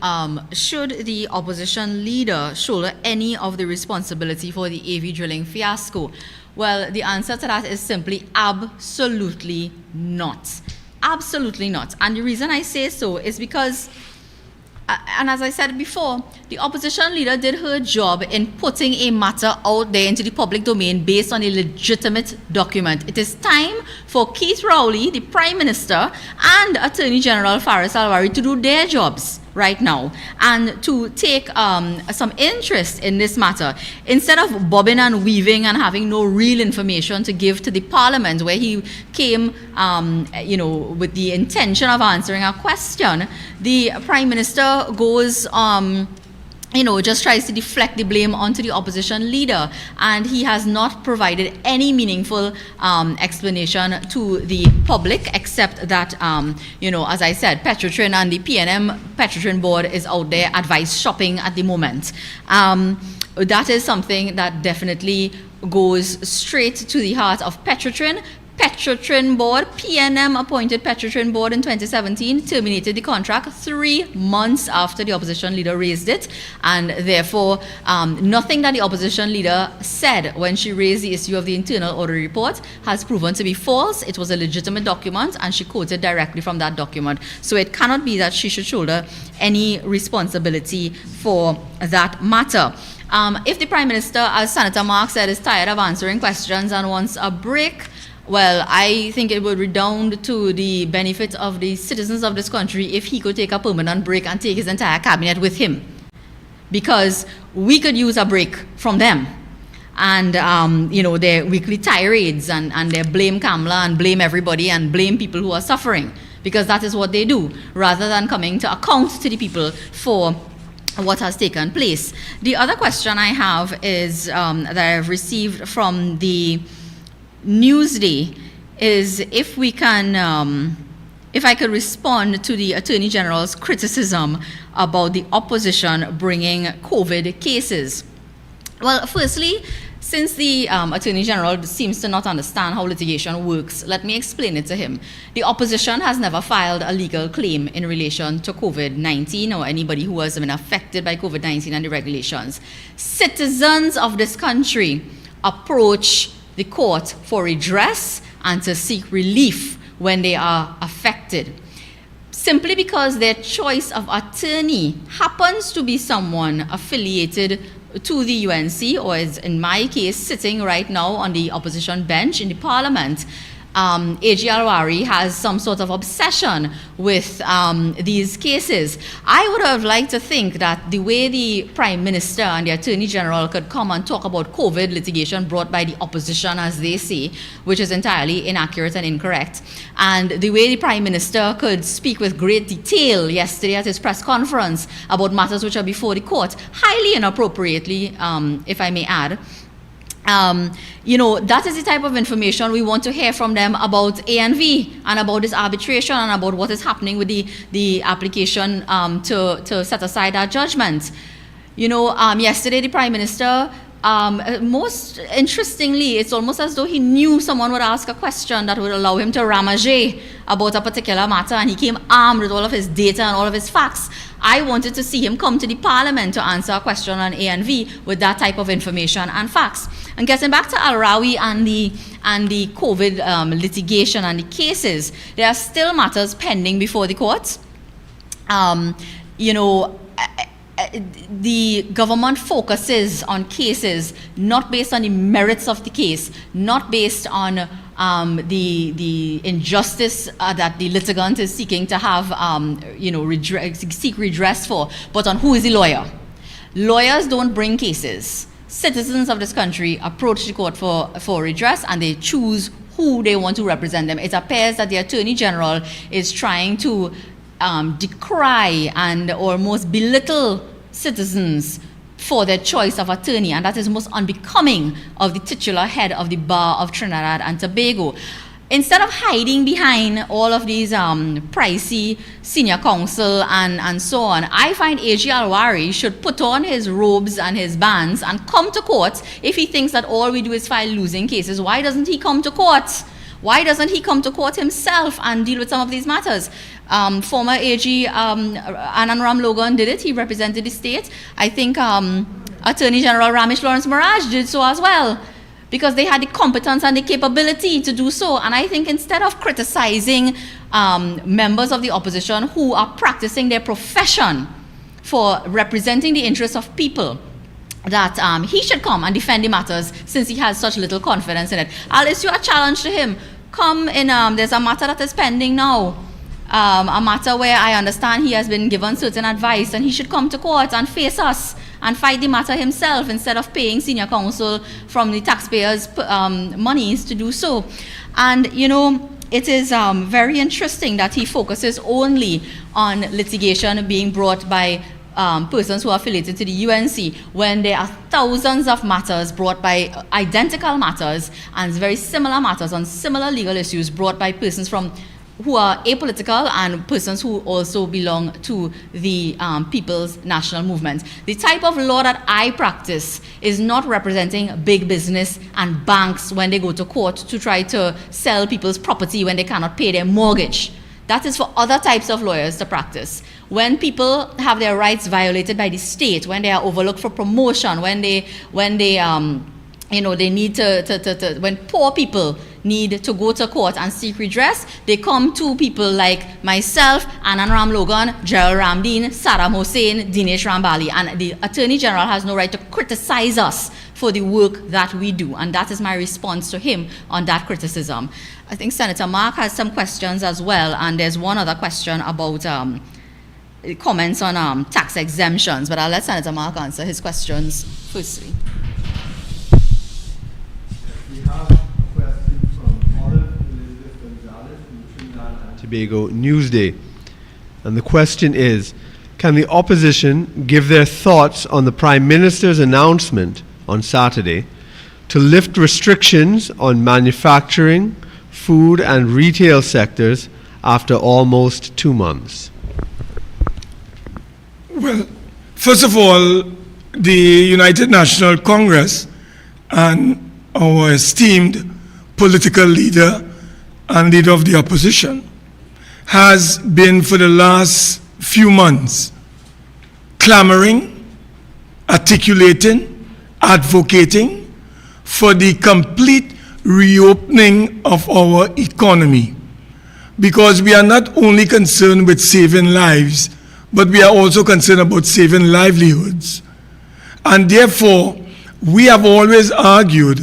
should the opposition leader shoulder any of the responsibility for the AV drilling fiasco? Well, the answer to that is simply absolutely not. Absolutely not. And the reason I say so is because, and as I said before, the opposition leader did her job in putting a matter out there into the public domain based on a legitimate document. It is time for Keith Rowley, the Prime Minister, and Attorney General Faris Alwari to do their jobs right now and to take some interest in this matter instead of bobbing and weaving and having no real information to give to the Parliament, where he came with the intention of answering a question. The Prime Minister goes just tries to deflect the blame onto the opposition leader, and he has not provided any meaningful explanation to the public, except that, as I said, Petrotrin and the PNM Petrotrin board is out there advice shopping at the moment. That is something that definitely goes straight to the heart of Petrotrin. Petrotrin board, PNM appointed Petrotrin board in 2017, terminated the contract 3 months after the opposition leader raised it, and therefore nothing that the opposition leader said when she raised the issue of the internal audit report has proven to be false. It was a legitimate document, and she quoted directly from that document. So it cannot be that she should shoulder any responsibility for that matter. If the Prime Minister, as Senator Mark said, is tired of answering questions and wants a break, Well, I think it would redound to the benefit of the citizens of this country if he could take a permanent break and take his entire cabinet with him. Because we could use a break from them. And, their weekly tirades and their blame Kamala and blame everybody and blame people who are suffering. Because that is what they do, rather than coming to account to the people for what has taken place. The other question I have is that I've received from the Newsday is if we can, if I could respond to the Attorney General's criticism about the opposition bringing COVID cases. Well, firstly, since the Attorney General seems to not understand how litigation works, let me explain it to him. The opposition has never filed a legal claim in relation to COVID-19 or anybody who has been affected by COVID-19 and the regulations. Citizens of this country approach the court for redress and to seek relief when they are affected. Simply because their choice of attorney happens to be someone affiliated to the UNC, or is in my case sitting right now on the opposition bench in the parliament, AG Alwari has some sort of obsession with these cases. I would have liked to think that the way the Prime Minister and the Attorney General could come and talk about COVID litigation brought by the opposition, as they say, which is entirely inaccurate and incorrect, and the way the Prime Minister could speak with great detail yesterday at his press conference about matters which are before the court, highly inappropriately, if I may add. That is the type of information we want to hear from them about ANV and about this arbitration and about what is happening with the application to set aside that judgment. Yesterday the Prime Minister, most interestingly, it's almost as though he knew someone would ask a question that would allow him to ramage about a particular matter, and he came armed with all of his data and all of his facts. I wanted to see him come to the parliament to answer a question on ANV with that type of information and facts. And getting back to Al-Rawi and the COVID litigation and the cases, there are still matters pending before the courts. The government focuses on cases not based on the merits of the case, not based on the injustice that the litigant is seeking to have, seek redress for, but on who is the lawyer. Lawyers don't bring cases. Citizens of this country approach the court for redress, and they choose who they want to represent them. It appears that the Attorney General is trying to decry and almost belittle citizens for their choice of attorney, and that is most unbecoming of the titular head of the Bar of Trinidad and Tobago. Instead of hiding behind all of these pricey senior counsel and so on, I find AG Alwari should put on his robes and his bands and come to court. If he thinks that all we do is file losing cases, why doesn't he come to court? Why doesn't he come to court himself and deal with some of these matters? Former AG Anand Logan did it. He represented the state. I think Attorney General Ramesh Lawrence Mirage did so as well, because they had the competence and the capability to do so. And I think instead of criticizing members of the opposition who are practicing their profession for representing the interests of people, that he should come and defend the matters since he has such little confidence in it. I'll issue a challenge to him. Come in, there's a matter that is pending now, a matter where I understand he has been given certain advice, and he should come to court and face us and fight the matter himself instead of paying senior counsel from the taxpayers' monies to do so. And, it is very interesting that he focuses only on litigation being brought by persons who are affiliated to the UNC, when there are thousands of matters brought by identical matters and very similar matters on similar legal issues brought by persons who are apolitical and persons who also belong to the People's National Movement. The type of law that I practice is not representing big business and banks when they go to court to try to sell people's property when they cannot pay their mortgage. That is for other types of lawyers to practice. When people have their rights violated by the state, when they are overlooked for promotion, when they need when poor people need to go to court and seek redress, they come to people like myself, Anand Ram Logan, Gerald Ramdeen, Saddam Hussein, Dinesh Rambali, and the Attorney General has no right to criticize us for the work that we do. And that is my response to him on that criticism. I think Senator Mark has some questions as well, and there's one other question about comments on tax exemptions, but I'll let Senator Mark answer his questions firstly. We have a question from Olive Elizabeth Gonzalez from Trinidad and Tobago Newsday. And the question is, can the opposition give their thoughts on the Prime Minister's announcement on Saturday to lift restrictions on manufacturing, food and retail sectors after almost 2 months? Well, first of all, the United National Congress and our esteemed political leader and leader of the opposition has been for the last few months clamoring, articulating, advocating for the complete reopening of our economy, because we are not only concerned with saving lives, but we are also concerned about saving livelihoods. And therefore, we have always argued,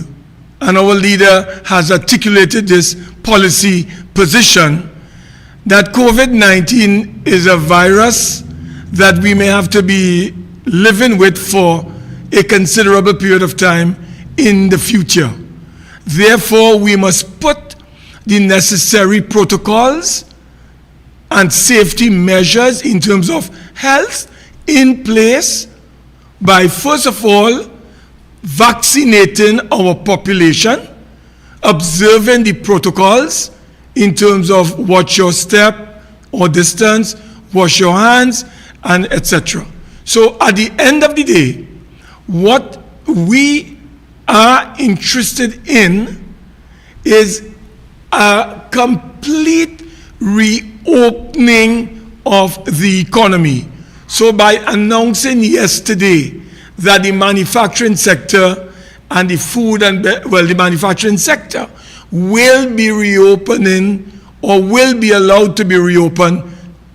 and our leader has articulated this policy position, that COVID-19 is a virus that we may have to be living with for a considerable period of time in the future. Therefore, we must put the necessary protocols and safety measures in terms of health in place by, first of all, vaccinating our population, observing the protocols in terms of watch your step or distance, wash your hands, and etc. So at the end of the day, what we are interested in is a complete reopening of the economy. So by announcing yesterday that the manufacturing sector and the food and, the manufacturing sector will be reopening or will be allowed to be reopened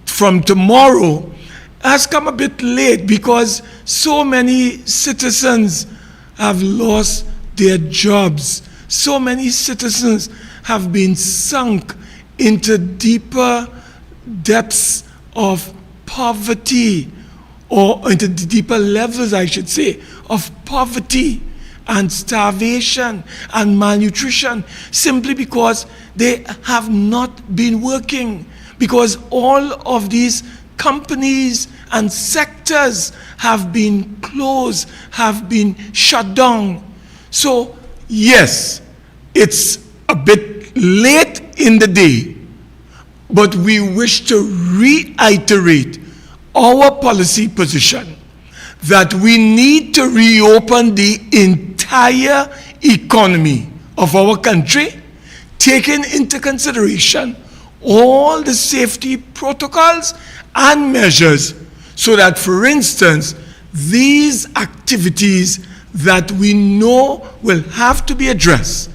from tomorrow has come a bit late, because so many citizens have lost their jobs. So many citizens have been sunk into deeper depths of poverty, or into the deeper levels, I should say, of poverty and starvation and malnutrition, simply because they have not been working, because all of these companies and sectors have been closed, have been shut down. So yes, it's a bit late in the day, but we wish to reiterate our policy position that we need to reopen the entire economy of our country, taking into consideration all the safety protocols and measures, so that, for instance, these activities that we know will have to be addressed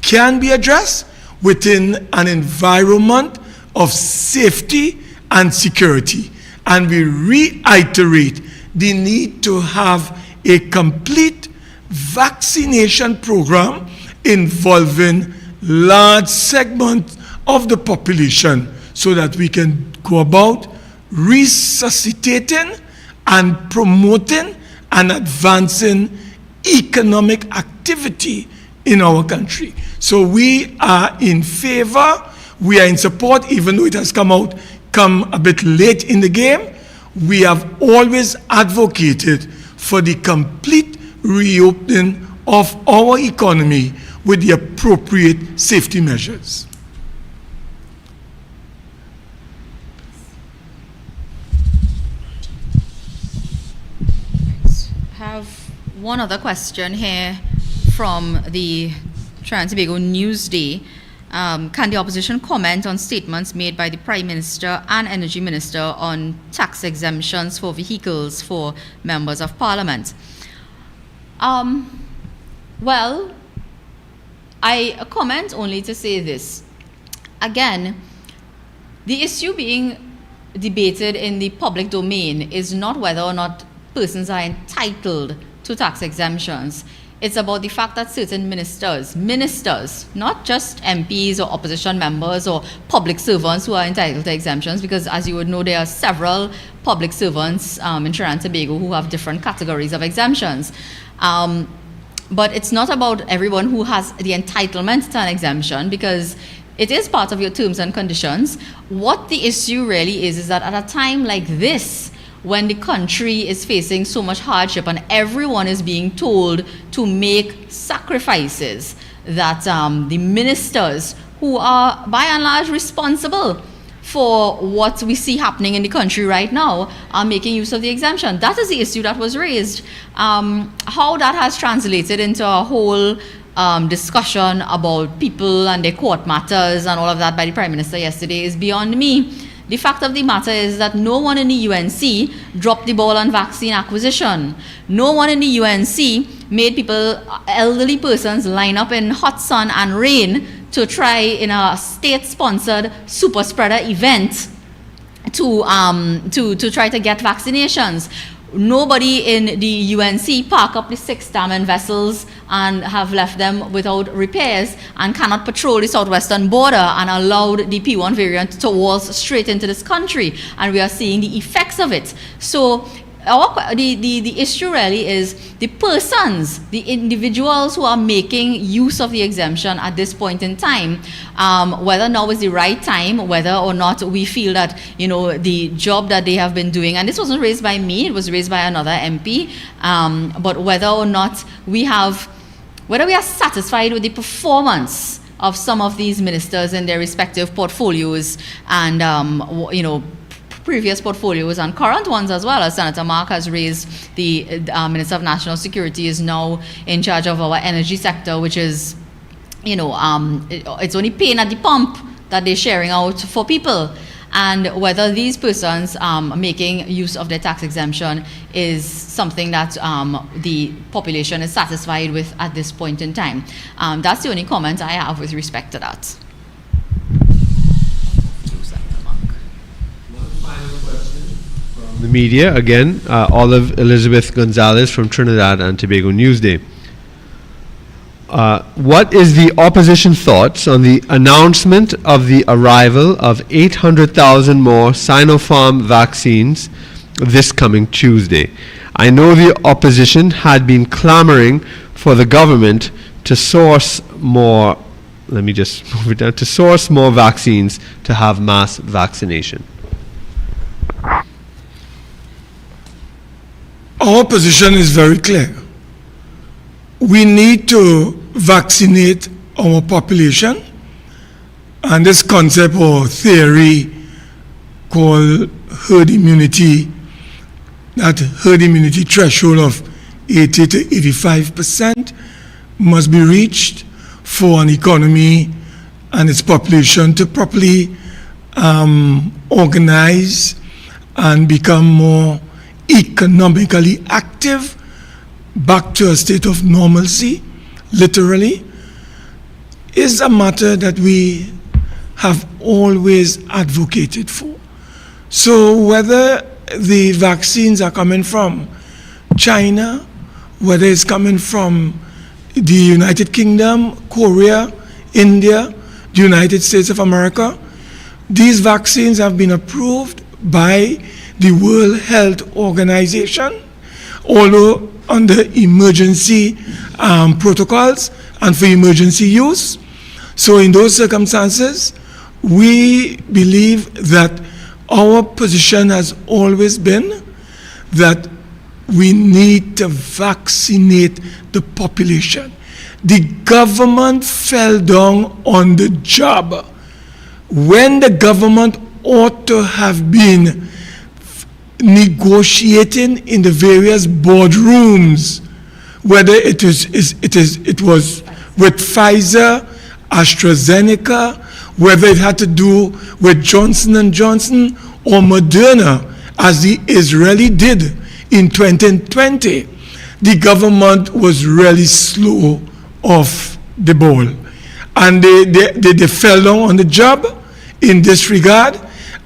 can be addressed within an environment of safety and security. And we reiterate the need to have a complete vaccination program involving large segments of the population, so that we can go about resuscitating and promoting and advancing economic activity in our country. So we are in favor, we are in support, even though it has come a bit late in the game. We have always advocated for the complete reopening of our economy with the appropriate safety measures. I have one other question here from the Trinidad and Tobago Newsday. Can the opposition comment on statements made by the Prime Minister and Energy Minister on tax exemptions for vehicles for members of Parliament? Well, I comment only to say this. Again, the issue being debated in the public domain is not whether or not persons are entitled to tax exemptions. It's about the fact that certain ministers, not just MPs or opposition members or public servants who are entitled to exemptions, because as you would know, there are several public servants in Trinidad and Tobago who have different categories of exemptions. But it's not about everyone who has the entitlement to an exemption, because it is part of your terms and conditions. What the issue really is that at a time like this, when the country is facing so much hardship and everyone is being told to make sacrifices, that the ministers who are by and large responsible for what we see happening in the country right now are making use of the exemption. That is the issue that was raised. How that has translated into a whole discussion about people and their court matters and all of that by the Prime Minister yesterday is beyond me. The fact of the matter is that no one in the UNC dropped the ball on vaccine acquisition. No one in the UNC made people, elderly persons, line up in hot sun and rain to try in a state-sponsored super spreader event to try to get vaccinations. Nobody in the UNC park up the 6 Daman vessels and have left them without repairs and cannot patrol the southwestern border and allowed the P1 variant to waltz straight into this country. And we are seeing the effects of it. So the issue really is the persons, the individuals who are making use of the exemption at this point in time, whether now is the right time, whether or not we feel that, you know, the job that they have been doing, and this wasn't raised by me, it was raised by another MP, but whether or not whether we are satisfied with the performance of some of these ministers in their respective portfolios and, you know, previous portfolios and current ones as well. As Senator Mark has raised, the Minister of National Security is now in charge of our energy sector, which is, you know, it's only pain at the pump that they're sharing out for people. And whether these persons making use of their tax exemption is something that the population is satisfied with at this point in time. That's the only comment I have with respect to that. The media, again, Olive Elizabeth Gonzalez from Trinidad and Tobago Newsday. What is the opposition thoughts on the announcement of the arrival of 800,000 more Sinopharm vaccines this coming Tuesday? I know the opposition had been clamoring for the government to source more, to source more vaccines to have mass vaccination. Our position is very clear. We need to vaccinate our population, and this concept or theory called herd immunity, that herd immunity threshold of 80 to 85% must be reached for an economy and its population to properly organize and become more economically active, back to a state of normalcy, literally, is a matter that we have always advocated for. So whether the vaccines are coming from China, whether it's coming from the United Kingdom, Korea, India, the United States of America, these vaccines have been approved by the World Health Organization, although under emergency protocols and for emergency use. So in those circumstances, we believe that our position has always been that we need to vaccinate the population. The government fell down on the job when the government ought to have been negotiating in the various boardrooms, whether it was with Pfizer, AstraZeneca, whether it had to do with Johnson & Johnson or Moderna, as the Israeli did in 2020. The government was really slow off the ball. And they fell down on the job in this regard.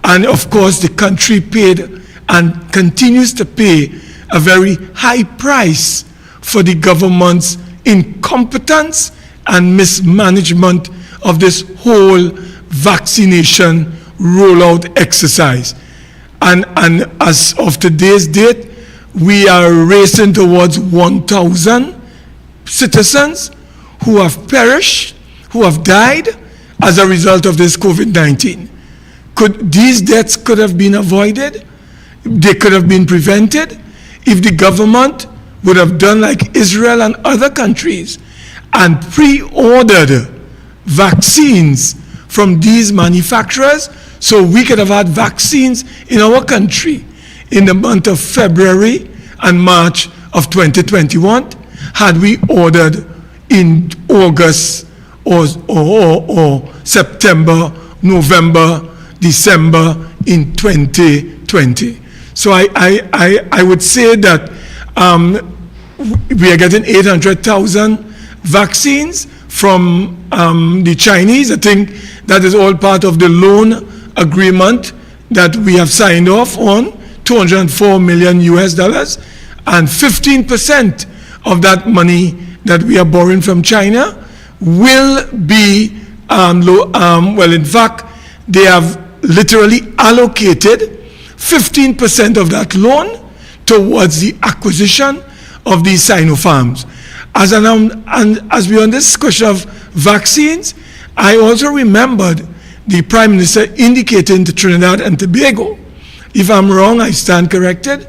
And of course, the country paid and continues to pay a very high price for the government's incompetence and mismanagement of this whole vaccination rollout exercise. And as of today's date, we are racing towards 1,000 citizens who have perished, who have died as a result of this COVID-19. These deaths could have been avoided, they could have been prevented if the government would have done like Israel and other countries and pre-ordered vaccines from these manufacturers, so we could have had vaccines in our country in the month of February and March of 2021 had we ordered in August or September, November, December in 2020. So I would say that we are getting 800,000 vaccines from the Chinese. I think that is all part of the loan agreement that we have signed off on, $204 million US, and 15% of that money that we are borrowing from China will be, well, in fact, they have literally allocated 15% of that loan towards the acquisition of these Sinopharms. And as we are on this question of vaccines, I also remembered the Prime Minister indicating to Trinidad and Tobago, if I'm wrong, I stand corrected,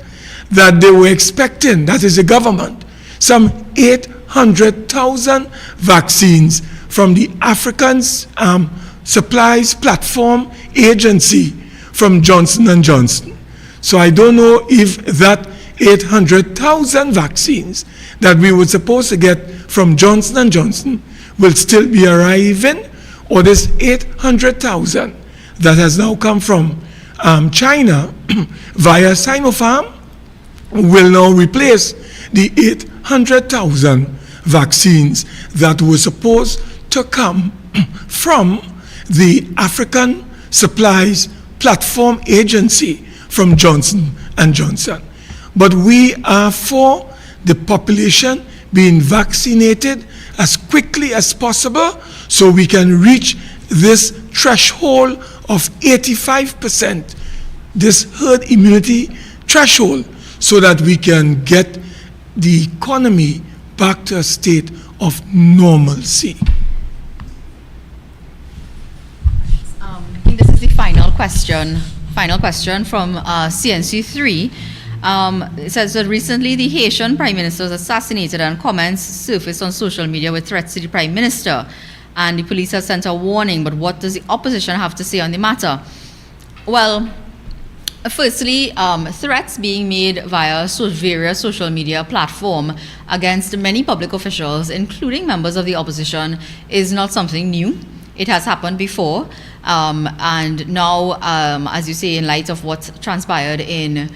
that they were expecting, that is the government, some 800,000 vaccines from the African Supplies Platform Agency from Johnson & Johnson. So I don't know if that 800,000 vaccines that we were supposed to get from Johnson & Johnson will still be arriving, or this 800,000 that has now come from China via Sinopharm will now replace the 800,000 vaccines that were supposed to come from the African Supplies Platform Agency from Johnson & Johnson. But we are for the population being vaccinated as quickly as possible so we can reach this threshold of 85%, this herd immunity threshold, so that we can get the economy back to a state of normalcy. I think this is the final question from CNC3. It says that recently the Haitian Prime Minister was assassinated and comments surfaced on social media with threats to the Prime Minister. And the police has sent a warning, but what does the opposition have to say on the matter? Well, firstly, threats being made via various social media platforms against many public officials, including members of the opposition, is not something new. It has happened before. And now, as you say, in light of what transpired in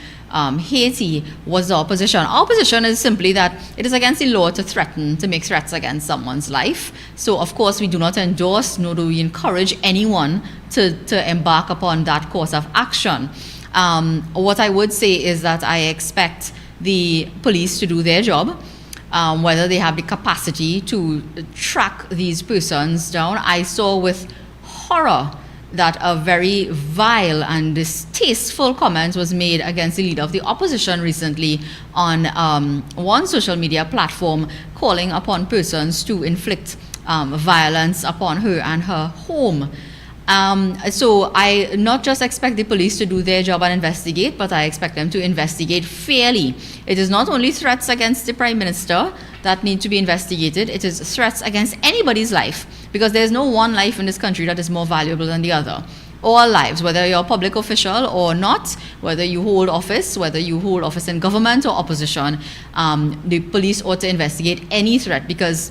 Haiti, was the opposition. Our position is simply that it is against the law to make threats against someone's life. So, of course, we do not endorse, nor do we encourage anyone to embark upon that course of action. What I would say is that I expect the police to do their job, whether they have the capacity to track these persons down. I saw with horror that a very vile and distasteful comment was made against the leader of the opposition recently on one social media platform, calling upon persons to inflict violence upon her and her home. So I not just expect the police to do their job and investigate, but I expect them to investigate fairly. It is not only threats against the Prime Minister that need to be investigated, it is threats against anybody's life, because there's no one life in this country that is more valuable than the other. All lives, whether you're a public official or not, whether you hold office in government or opposition, the police ought to investigate any threat, because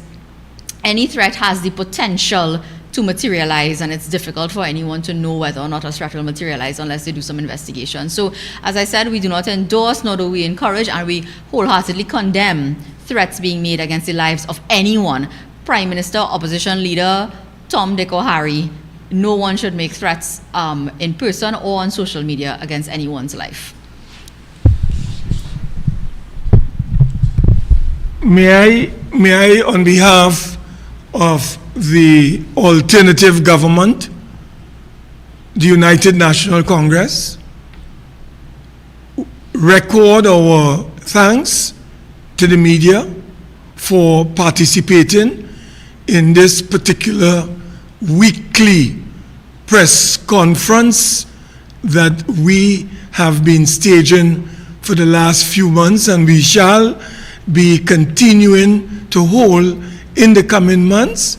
any threat has the potential to materialize, and it's difficult for anyone to know whether or not a threat will materialize unless they do some investigation. So, as I said, we do not endorse, nor do we encourage, and we wholeheartedly condemn threats being made against the lives of anyone, Prime Minister, opposition leader, Tom, Dick, or Harry. No one should make threats in person or on social media against anyone's life. May I, on behalf of the alternative government, the United National Congress, record our thanks to the media for participating in this particular weekly press conference that we have been staging for the last few months, and we shall be continuing to hold in the coming months.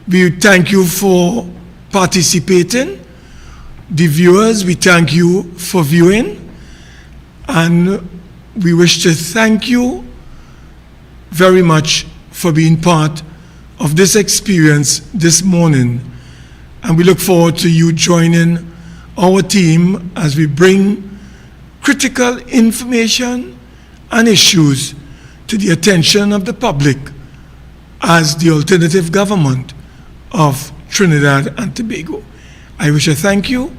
We thank you for participating. The viewers, we thank you for viewing, and we wish to thank you very much for being part of this experience this morning, and we look forward to you joining our team as we bring critical information and issues to the attention of the public as the alternative government of Trinidad and Tobago. I wish to thank you,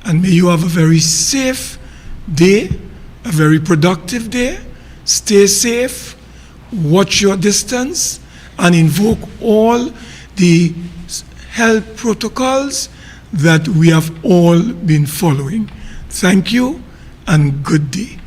and may you have a very safe day, a very productive day. Stay safe, watch your distance, and invoke all the health protocols that we have all been following. Thank you and good day.